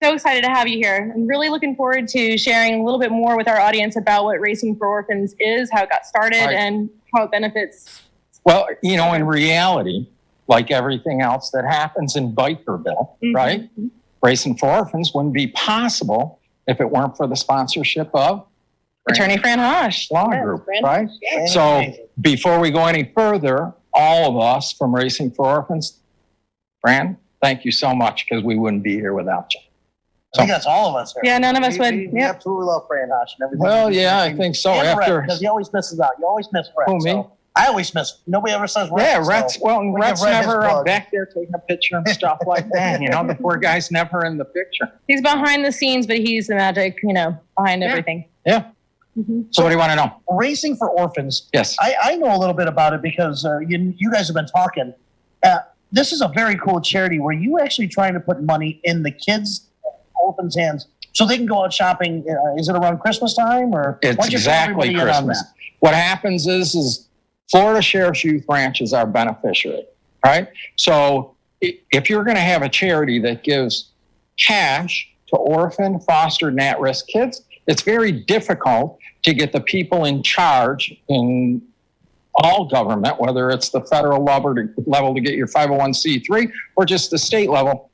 So excited to have you here. I'm really looking forward to sharing a little bit more with our audience about what Racing for Orphans is, how it got started, Right. and how it benefits. Well, you know, in reality, like everything else that happens in Bikerville, right? Racing for Orphans wouldn't be possible if it weren't for the sponsorship of Attorney Fran Haasch Law Group, right? So before we go any further, all of us from Racing for Orphans, Fran, thank you so much, because we wouldn't be here without you. I think that's all of us here. Yeah, none of us would. We absolutely love Fran Haasch and everything. Well, yeah, I think so. Because he always misses out. You always miss Rhett. Who, me? So I always miss. Nobody ever says Rhett. Yeah, Rhett's, so well, and we Rhett's give Rhett his never plug. back there taking a picture and stuff like that. You know, the poor guy's never in the picture. He's behind the scenes, but he's the magic, behind everything. Yeah. So what do you want to know? Racing for Orphans. Yes. I know a little bit about it because you guys have been talking. This is a very cool charity where you actually trying to put money in the kids' orphans' hands so they can go out shopping. Is it around Christmas time or? It's exactly Christmas. What happens is Florida Sheriff's Youth Ranch is our beneficiary, right? So if you're going to have a charity that gives cash to orphan, fostered, and at-risk kids, it's very difficult to get the people in charge in all government, whether it's the federal level to get your 501c3 or just the state level.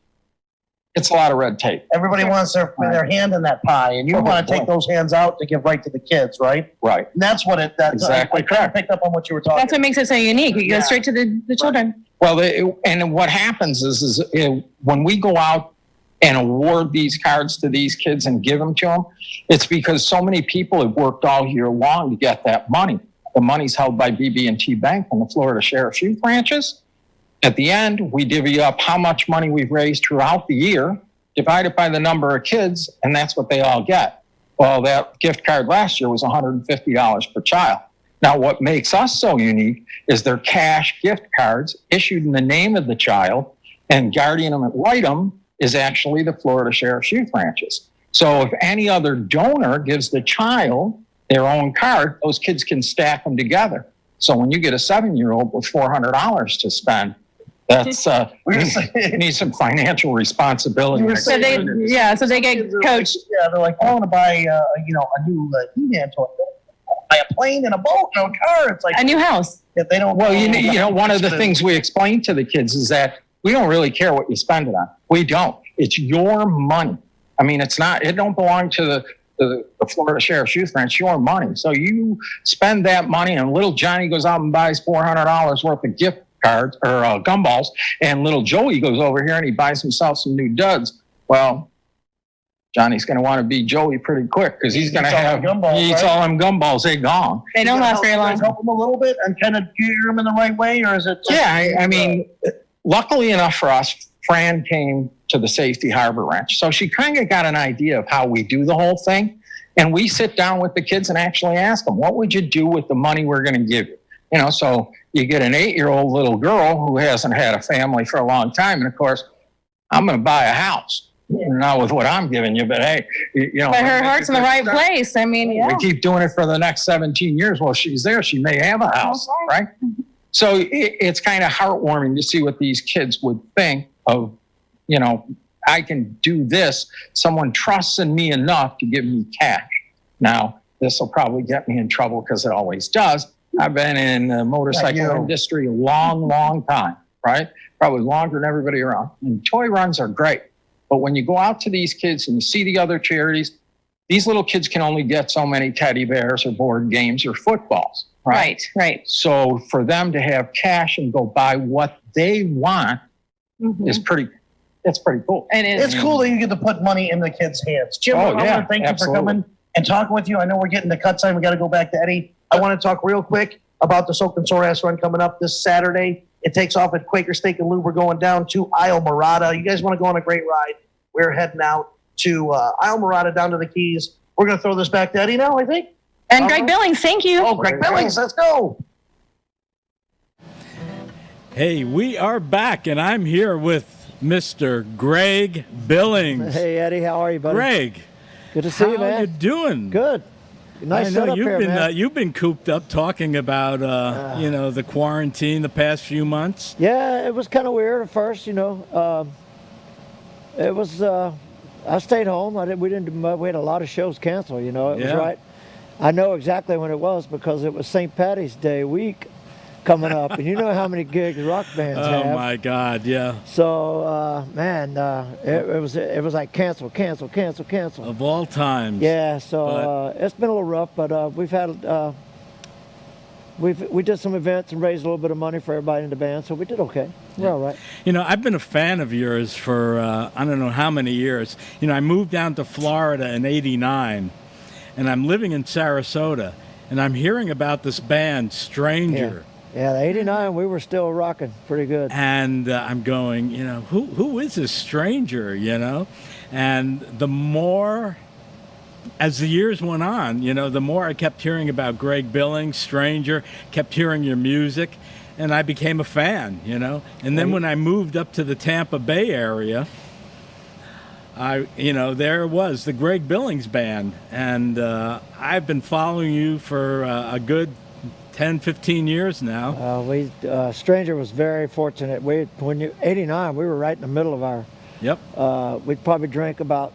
It's a lot of red tape. Everybody wants their hand in that pie, and you want to take those hands out to give right to the kids, right? Right. And that's what that's exactly I kind of picked up on what you were talking. That's what makes it so unique. You go straight to the children. Well, and what happens is when we go out and award these cards to these kids and give them to them, it's because so many people have worked all year long to get that money. The money's held by BB&T Bank and the Florida Sheriff's Youth Ranches. At the end, we divvy up how much money we've raised throughout the year, divide it by the number of kids, and that's what they all get. Well, that gift card last year was $150 per child. Now, what makes us so unique is they're cash gift cards issued in the name of the child, and guardian ad litem is actually the Florida Sheriff's Youth Ranches. So if any other donor gives the child their own card, those kids can stack them together. So when you get a 7-year-old with $400 to spend, that's you need some financial responsibility. So they get coached. Yeah, they're like, I want to buy a new He-Man toy. Buy a plane and a boat and a car. It's like a new house. If they don't. Well, you know, one of the things we explain to the kids is that we don't really care what you spend it on. We don't. It's your money. I mean, it don't belong to the Florida Sheriff's Youth Ranch, your money. So you spend that money, and little Johnny goes out and buys $400 worth of gift cards or gumballs, and little Joey goes over here and he buys himself some new duds. Well, Johnny's going to want to be Joey pretty quick because he's going to have he eats all them gumballs. They're gone. They don't last very long. Help them a little bit and kind of gear them in the right way, or is it? Yeah, I mean, luckily enough for us, Fran came to the Safety Harbor Ranch, so she kind of got an idea of how we do the whole thing. And we sit down with the kids and actually ask them, "What would you do with the money we're going to give you?" You know, so you get an 8-year-old little girl who hasn't had a family for a long time, and of course, I'm going to buy a house. Not with what I'm giving you, but hey, But her heart's in the right place. I mean, we keep doing it for the next 17 years. Well, she's there. She may have a house, right? So it's kind of heartwarming to see what these kids would think of you know, I can do this. Someone trusts in me enough to give me cash. Now, this will probably get me in trouble because it always does. I've been in the motorcycle industry a long, long time, right? Probably longer than everybody around. And toy runs are great. But when you go out to these kids and you see the other charities, these little kids can only get so many teddy bears or board games or footballs, right? Right. So for them to have cash and go buy what they want is it's pretty cool. And it's cool that you get to put money in the kids' hands. Jim, I want to thank you for coming and talking with you. I know we're getting the cut time. We got to go back to Eddie. I want to talk real quick about the Soak and Sore Ass Run coming up this Saturday. It takes off at Quaker Steak and Lube. We're going down to Isle Morada. You guys want to go on a great ride? We're heading out to Isle Morada down to the Keys. We're going to throw this back to Eddie now, I think. And Greg Billings, thank you. Oh, Greg Billings, let's go. Hey, we are back, and I'm here with Mr. Greg Billings. Hey, Eddie, how are you, buddy? Greg. Good to see you, man. How you doing? Good. Nice I know setup here, man. You've been cooped up talking about, you know, the quarantine the past few months. Yeah, it was kind of weird at first, you know. It was, I stayed home. We had a lot of shows canceled, you know. It was right. I know exactly when it was because it was St. Patty's Day week coming up. And you know how many gigs rock bands have. Oh, my God, yeah. So, man, it was like cancel. Of all times. Yeah, so it's been a little rough, but we've had... We did some events and raised a little bit of money for everybody in the band, so we did okay. We're all right. You know, I've been a fan of yours for I don't know how many years. You know, I moved down to Florida in '89, and I'm living in Sarasota, and I'm hearing about this band, Stranger. Yeah, the '89, we were still rocking pretty good. And I'm going, you know, who is this Stranger, you know? And the more... as the years went on, you know, the more I kept hearing about Greg Billings, Stranger, kept hearing your music, and I became a fan, you know. And then when I moved up to the Tampa Bay area, there it was, the Greg Billings Band. And I've been following you for a good 10, 15 years now. Stranger was very fortunate. '89, we were right in the middle of our... Yep. We'd probably drank about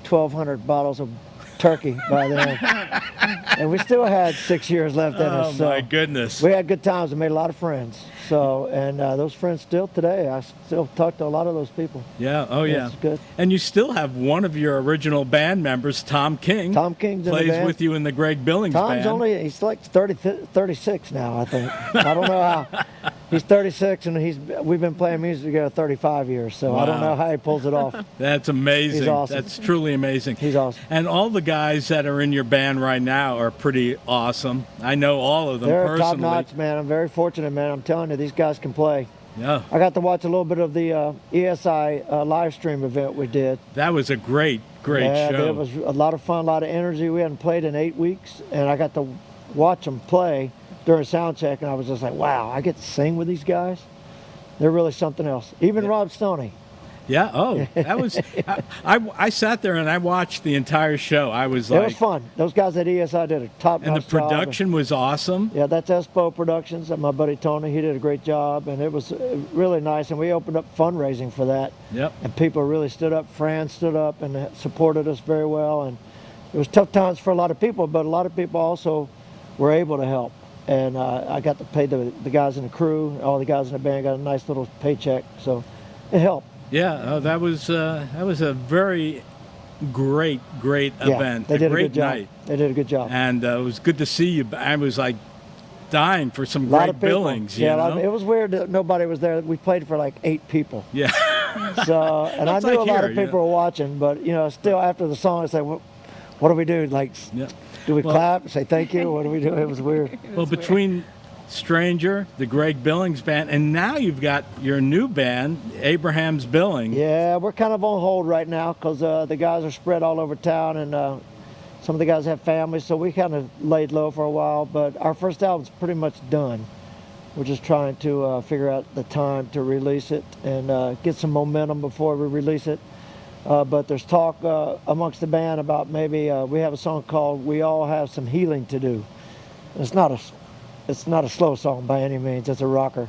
1,200 bottles of turkey by then. And we still had 6 years left in us. Oh, my goodness. We had good times and made a lot of friends. So, and those friends still today, I still talk to a lot of those people. Yeah, oh yeah. It's good. And you still have one of your original band members, Tom King. Tom King's in the plays band. with you in the Greg Billings band. He's like 36 now, I think. I don't know how. He's 36 and we've been playing music together 35 years, so I don't know how he pulls it off. That's amazing. He's awesome. That's truly amazing. He's awesome. And all the guys that are in your band right now are pretty awesome. I know all of them personally. They're top notch, man. I'm very fortunate, man. I'm telling you, these guys can play. Yeah. I got to watch a little bit of the ESI live stream event we did. That was a great show. It was a lot of fun, a lot of energy. We hadn't played in 8 weeks, and I got to watch them play during sound check, and I was just like, wow, I get to sing with these guys. They're really something else. Even Rob Stoney. Yeah. Oh, that was. I sat there and I watched the entire show. I was like, it was fun. Those guys at ESI did a top-notch job. And the production was awesome. Yeah, that's Espo Productions. And my buddy Tony, he did a great job, and it was really nice. And we opened up fundraising for that. Yep. And people really stood up. Fran stood up and supported us very well. And it was tough times for a lot of people, but a lot of people also were able to help. And I got to pay the guys in the crew, all the guys in the band got a nice little paycheck, so it helped. Yeah, that was a very great event. They did a great good job. night. They did a good job. And it was good to see you. I was like dying for some a lot Greg of people. Billings. You know? It was weird that nobody was there. We played for like 8 people. Yeah. So, and I That's knew like a lot here, of people were watching, but still after the song, I said, what do we do? Like, do we clap? Say thank you? What do we do? It was weird. Well, between Stranger, the Greg Billings band, and now you've got your new band, Abraham's Billing. Yeah, we're kind of on hold right now because the guys are spread all over town, and some of the guys have families, so we kind of laid low for a while. But our first album's pretty much done. We're just trying to figure out the time to release it and get some momentum before we release it. But there's talk amongst the band about maybe we have a song called "We All Have Some Healing to Do." It's not a slow song by any means. It's a rocker,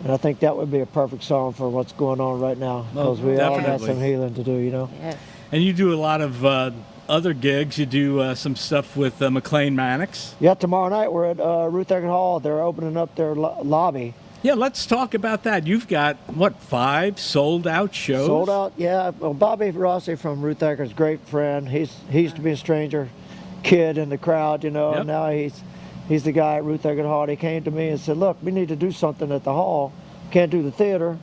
And I think that would be a perfect song for what's going on right now, because we all got definitely. some healing to do, you know. Yes. And you do a lot of other gigs. You do some stuff with McLean Mannix. Yeah, tomorrow night we're at Ruth Eckerd Hall. They're opening up their lobby. Yeah, let's talk about that. You've got, what, 5 sold-out shows? Sold out, yeah. Well, Bobby Rossi from Ruth Ecker's great friend. He used to be a stranger kid in the crowd, you know, and now he's the guy at Ruth Eckerd Hall. He came to me and said, look, we need to do something at the hall. Can't do the theater,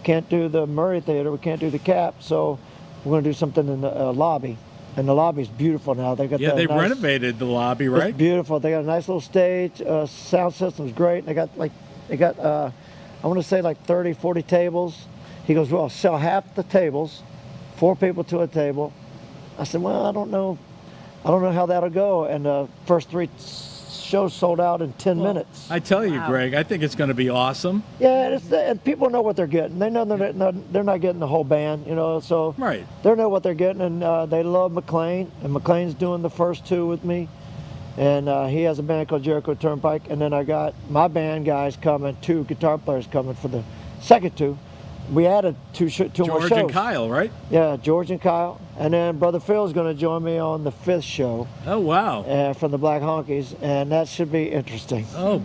can't do the Murray Theater, we can't do the Cap, so we're going to do something in the lobby. And the lobby's beautiful now. They got they nice, renovated the lobby, right? It's beautiful. They got a nice little stage. Sound system's great. They got I want to say like 30, 40 tables. He goes, well, I'll sell half the tables, 4 people to a table. I said, well, I don't know how that'll go. And the first 3 shows sold out in 10 minutes. I tell you, Greg, I think it's going to be awesome. Yeah, and people know what they're getting. They know they're not getting the whole band, you know, so they know what they're getting, and they love McLean, and McLean's doing the first 2 with me, and he has a band called Jericho Turnpike, and then I got my band guys coming, 2 guitar players coming for the second 2. We added 2 more shows. George and Kyle, right? Yeah, George and Kyle. And then Brother Phil's going to join me on the 5th show. Oh, wow. From the Black Honkies, and that should be interesting. Oh,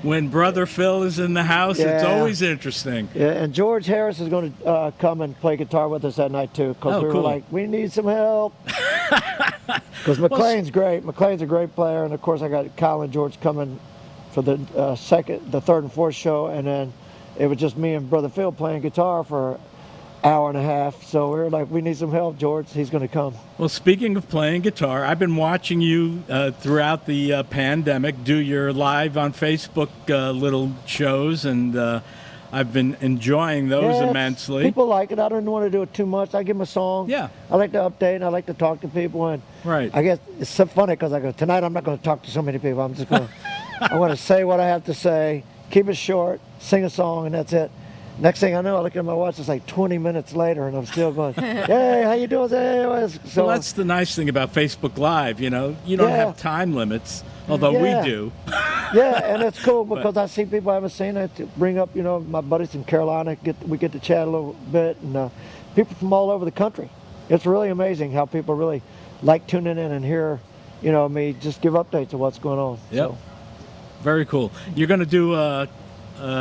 when Brother Phil is in the house, it's always interesting. Yeah, and George Harris is going to come and play guitar with us that night, too, because we were like, we need some help. Because McLean's great. McLean's a great player, and, of course, I got Kyle and George coming for the 3rd and 4th show, and then it was just me and Brother Phil playing guitar for an hour and a half. So we were like, we need some help, George. He's going to come. Well, speaking of playing guitar, I've been watching you throughout the pandemic do your live on Facebook little shows, and I've been enjoying those immensely. People like it. I don't want to do it too much. I give them a song. Yeah. I like to update, and I like to talk to people. And I guess it's so funny because I go, tonight I'm not going to talk to so many people. I'm just going to, I want to say what I have to say, keep it short, sing a song, and that's it. Next thing I know, I look at my watch, it's like 20 minutes later, and I'm still going, hey, how you doing? Hey, so that's the nice thing about Facebook Live, you know. You don't have time limits, although we do. Yeah, and it's cool because I see people I haven't seen. I bring up, you know, my buddies in Carolina. We get to chat a little bit, and people from all over the country. It's really amazing how people really like tuning in and hear, you know, me just give updates of what's going on. Yep. So. Very cool. You're going to do a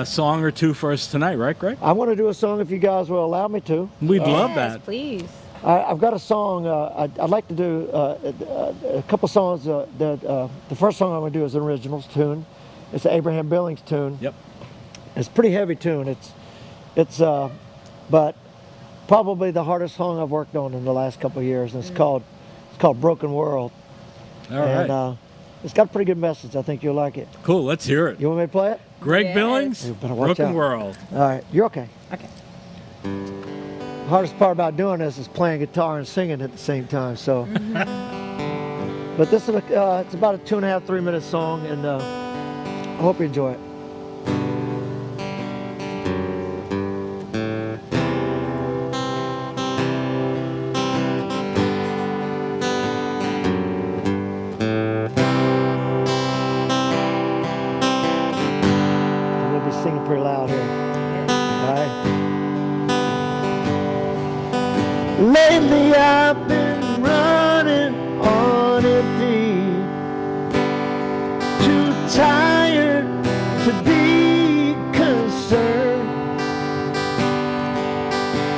song or 2 for us tonight, right, Greg? I want to do a song if you guys will allow me to. We'd love that. Please. I've got a song. I'd like to do a couple songs. The first song I'm going to do is an originals tune. It's an Abraham Billings tune. Yep. It's a pretty heavy tune. It's but probably the hardest song I've worked on in the last couple of years. And it's called Broken World. All right. And it's got a pretty good message. I think you'll like it. Cool. Let's hear it. You want me to play it? Greg Billings, You better watch Broken out. World. All right. You're okay. Okay. The hardest part about doing this is playing guitar and singing at the same time. So, but this is it's about a 2.5, 3 minute song, and I hope you enjoy it. Singing pretty loud here. All right. Lately I've been running on empty, too tired to be concerned.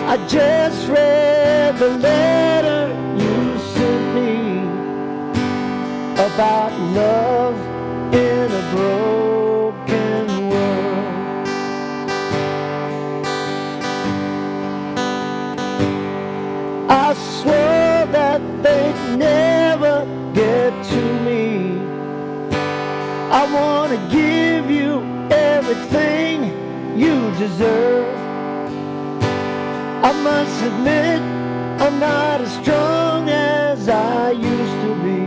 I just read the letter you sent me about love in a broken world. I swore that they'd never get to me. I want to give you everything you deserve. I must admit I'm not as strong as I used to be.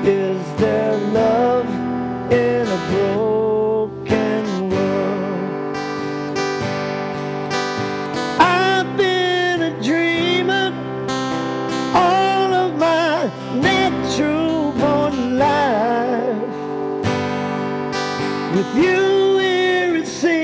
Is there love in a broken world? I've been a dreamer all of my natural born life. With you here it seems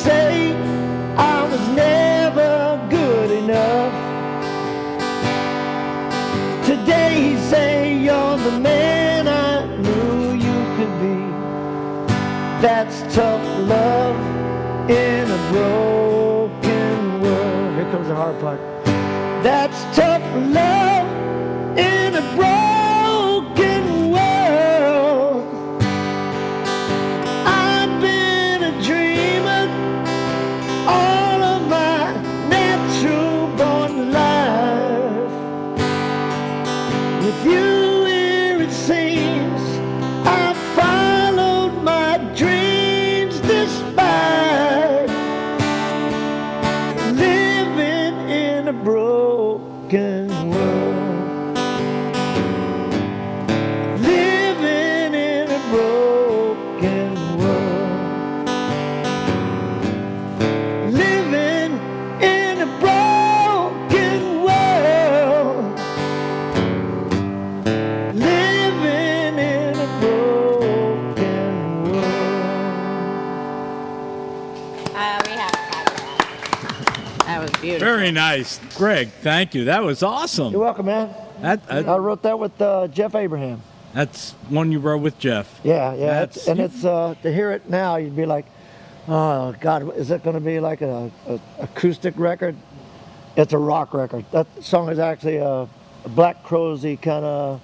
say I was never good enough. Today he'd say you're the man I knew you could be. That's tough love in a broken world. Here comes the hard part. That's tough love in a broken world. I've been a dreamer all of my natural born life. With you here it seems I followed my dreams despite living in a broken world. Living in a broken world. Living in a broken world. Living in a broken world. We have to have that. That was beautiful. Very nice. Greg, thank you. That was awesome. You're welcome, man. I wrote that with Jeff Abraham. That's one you wrote with Jeff. Yeah, yeah. That's- It's to hear it now, you'd be like, oh God, is it going to be like a acoustic record? It's a rock record. That song is actually a Black Crowes-y kind of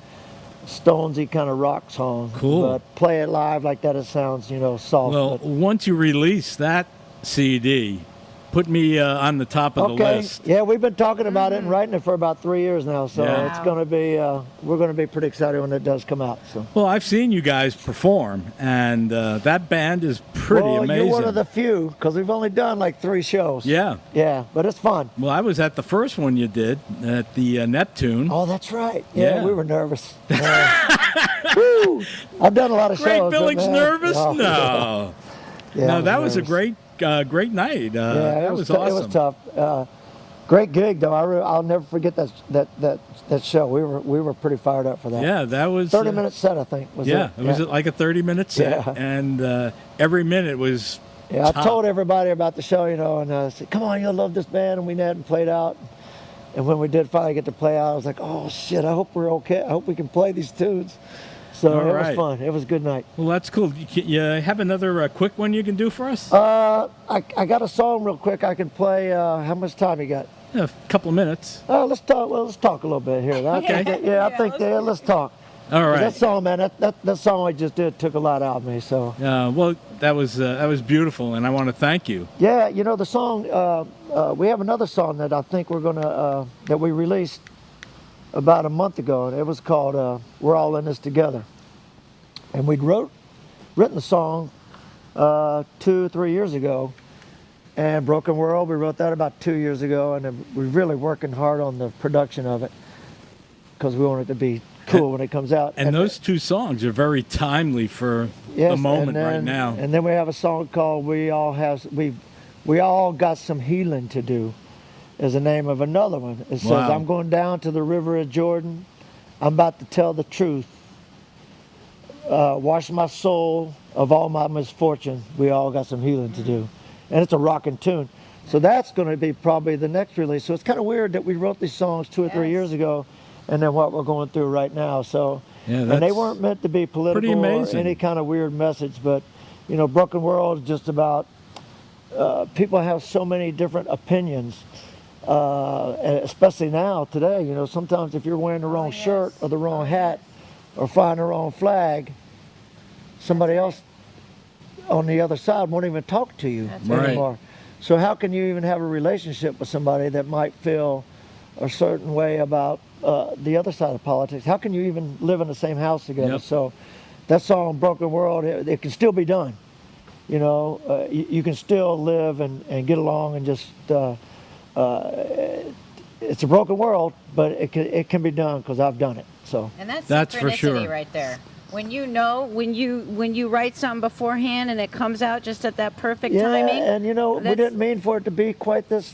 Stonesy kind of rock song. Cool. But play it live like that, it sounds, soft. Well, once you release that CD, put me on the top of the list. Yeah, we've been talking about it and writing it for about 3 years now, so Yeah. it's going to be. We're going to be pretty excited when it does come out. So. Well, I've seen you guys perform, and that band is pretty amazing. You're one of the few because we've only done like 3 shows. Yeah. Yeah, but it's fun. Well, I was at the first one you did at the Neptune. Oh, that's right. Yeah, Yeah. we were nervous. Woo! I've done a lot of Great shows. but, Billings man, nervous? oh, No. Yeah, no, I that was a nervous. great night. Yeah, that was awesome. It was tough. Great gig though. I'll never forget that show. We were pretty fired up for that. Yeah, that was 30-minute set, I think. Was it was yeah. like a 30-minute set, Yeah. and every minute was. Yeah, I top. told everybody about the show, and I said, "Come on, you'll love this band." And we hadn't played out. And when we did finally get to play out, I was like, "Oh shit! I hope we're okay. I hope we can play these tunes." So All it right. was fun. It was a good night. Well, that's cool. You have another quick one you can do for us? I got a song real quick I can play. How much time you got? A couple of minutes. Let's talk. Well, let's talk a little bit here. I think let's talk. All right. That song, man. That song I just did took a lot out of me. So. Well, that was beautiful, and I want to thank you. Yeah, the song. We have another song that I think we're gonna that we released about a month ago, and it was called "We're All in This Together." And we'd written the song 2-3 years ago, and Broken World, we wrote that about 2 years ago, and then we're really working hard on the production of it because we want it to be cool when it comes out. And those two songs are very timely for the moment right now. And then we have a song called "We All Got Some Healing to Do," is the name of another one. It says, Wow. "I'm going down to the river of Jordan. I'm about to tell the truth. Wash my soul of all my misfortune. We all got some healing to do." And it's a rocking tune. So that's going to be probably the next release. So it's kind of weird that we wrote these songs 2 or 3 years ago and then what we're going through right now. So, Yeah, and they that's weren't meant to be political or amazing. any kind of weird message, but Broken World is just about people have so many different opinions, and especially now, today, sometimes if you're wearing the wrong shirt or the wrong hat or flying the wrong flag, somebody else on the other side won't even talk to you anymore. So how can you even have a relationship with somebody that might feel a certain way about the other side of politics? How can you even live in the same house together? Yep. So that song, Broken World, it can still be done. You can still live and get along and just, it's a broken world, but it can be done because I've done it. So And that's That's for synchronicity sure. right there. When when you write something beforehand and it comes out just at that perfect yeah, timing. and we that's- didn't mean for it to be quite this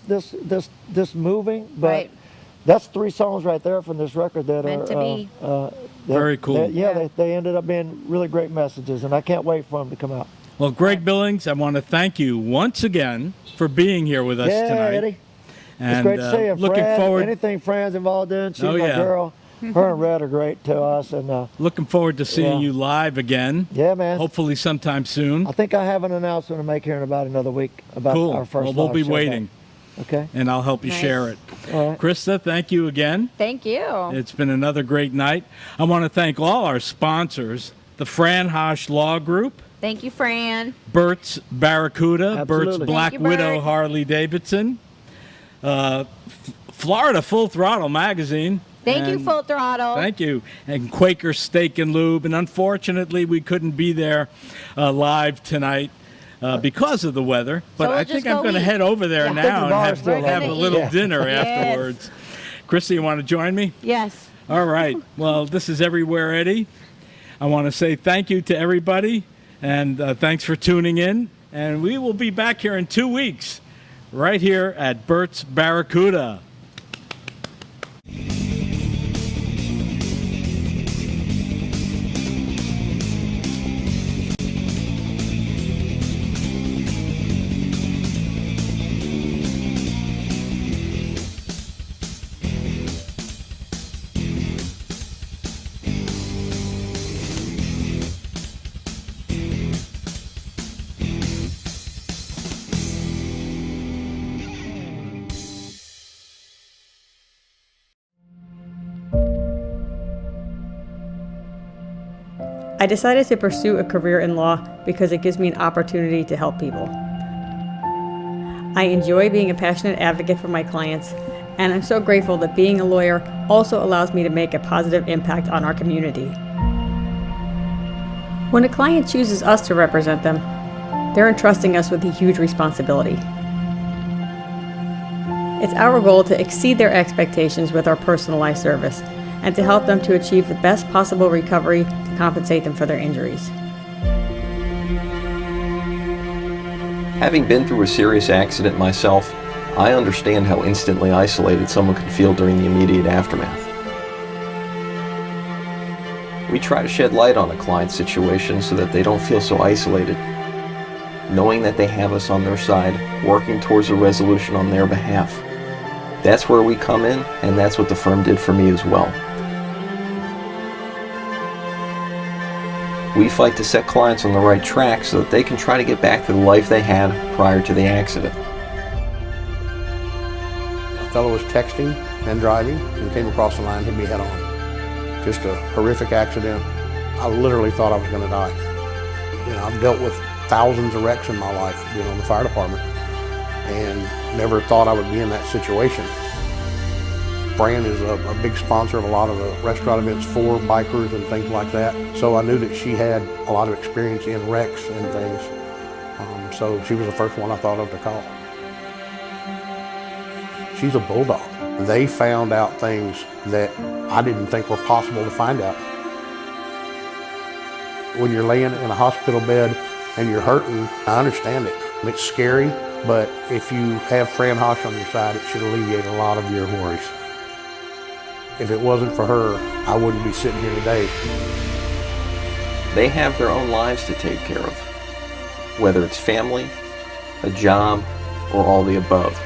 moving, but Right. that's 3 songs right there from this record that Meant to be. Very cool. They ended up being really great messages, and I can't wait for them to come out. Well, Greg Billings, I want to thank you once again for being here with us tonight. Eddie. And, it's great to see you. Looking Fran, forward. anything Fran's involved in, she's Oh, my yeah. girl. Her and Red are great to us. And Looking forward to seeing you live again. Yeah, man. Hopefully sometime soon. I think I have an announcement to make here in about another week about Cool. our first Well, we'll live be show waiting. back. Okay. And I'll help you Nice. share it. All right. Krista, thank you again. Thank you. It's been another great night. I want to thank all our sponsors, the Fran Haasch Law Group, Thank you, Fran. Bert's Barracuda, Bert's Absolutely. Black Thank you, Widow Bert. Harley-Davidson, Florida Full Throttle Magazine. Thank you, and- Full Throttle. Thank you. And Quaker Steak and Lube. And unfortunately, we couldn't be there live tonight because of the weather. But we'll I just think I'm go going to eat. head over there Yeah. I now think the and bar's have, still have a open. little Yeah. dinner Yes. afterwards. Christy, you want to join me? Yes. All right. Well, this is Everywhere Eddy. I want to say thank you to everybody, and thanks for tuning in. And we will be back here in 2 weeks, right here at Bert's Barracuda. I decided to pursue a career in law because it gives me an opportunity to help people. I enjoy being a passionate advocate for my clients, and I'm so grateful that being a lawyer also allows me to make a positive impact on our community. When a client chooses us to represent them, they're entrusting us with a huge responsibility. It's our goal to exceed their expectations with our personalized service and to help them to achieve the best possible recovery to compensate them for their injuries. Having been through a serious accident myself, I understand how instantly isolated someone can feel during the immediate aftermath. We try to shed light on a client's situation so that they don't feel so isolated, knowing that they have us on their side, working towards a resolution on their behalf. That's where we come in, and that's what the firm did for me as well. We fight to set clients on the right track so that they can try to get back to the life they had prior to the accident. A fellow was texting and driving and came across the line, hit me head on. Just a horrific accident. I literally thought I was going to die. You know, I've dealt with thousands of wrecks in my life, being on the fire department, and never thought I would be in that situation. Fran is a big sponsor of a lot of the restaurant events for bikers and things like that. So I knew that she had a lot of experience in wrecks and things. So she was the first one I thought of to call. She's a bulldog. They found out things that I didn't think were possible to find out. When you're laying in a hospital bed and you're hurting, I understand it. It's scary, but if you have Fran Haasch on your side, it should alleviate a lot of your worries. If it wasn't for her, I wouldn't be sitting here today. They have their own lives to take care of, whether it's family, a job, or all the above.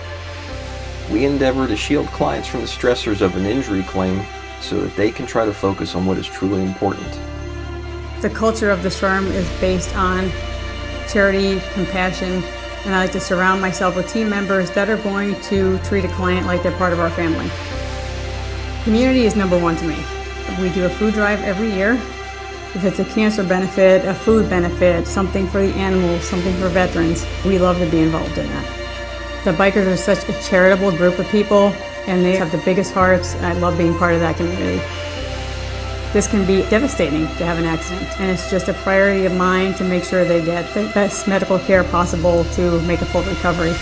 We endeavor to shield clients from the stressors of an injury claim so that they can try to focus on what is truly important. The culture of this firm is based on charity, compassion, and I like to surround myself with team members that are going to treat a client like they're part of our family. Community is number one to me. We do a food drive every year. If it's a cancer benefit, a food benefit, something for the animals, something for veterans, we love to be involved in that. The bikers are such a charitable group of people, and they have the biggest hearts. I love being part of that community. This can be devastating to have an accident, and it's just a priority of mine to make sure they get the best medical care possible to make a full recovery.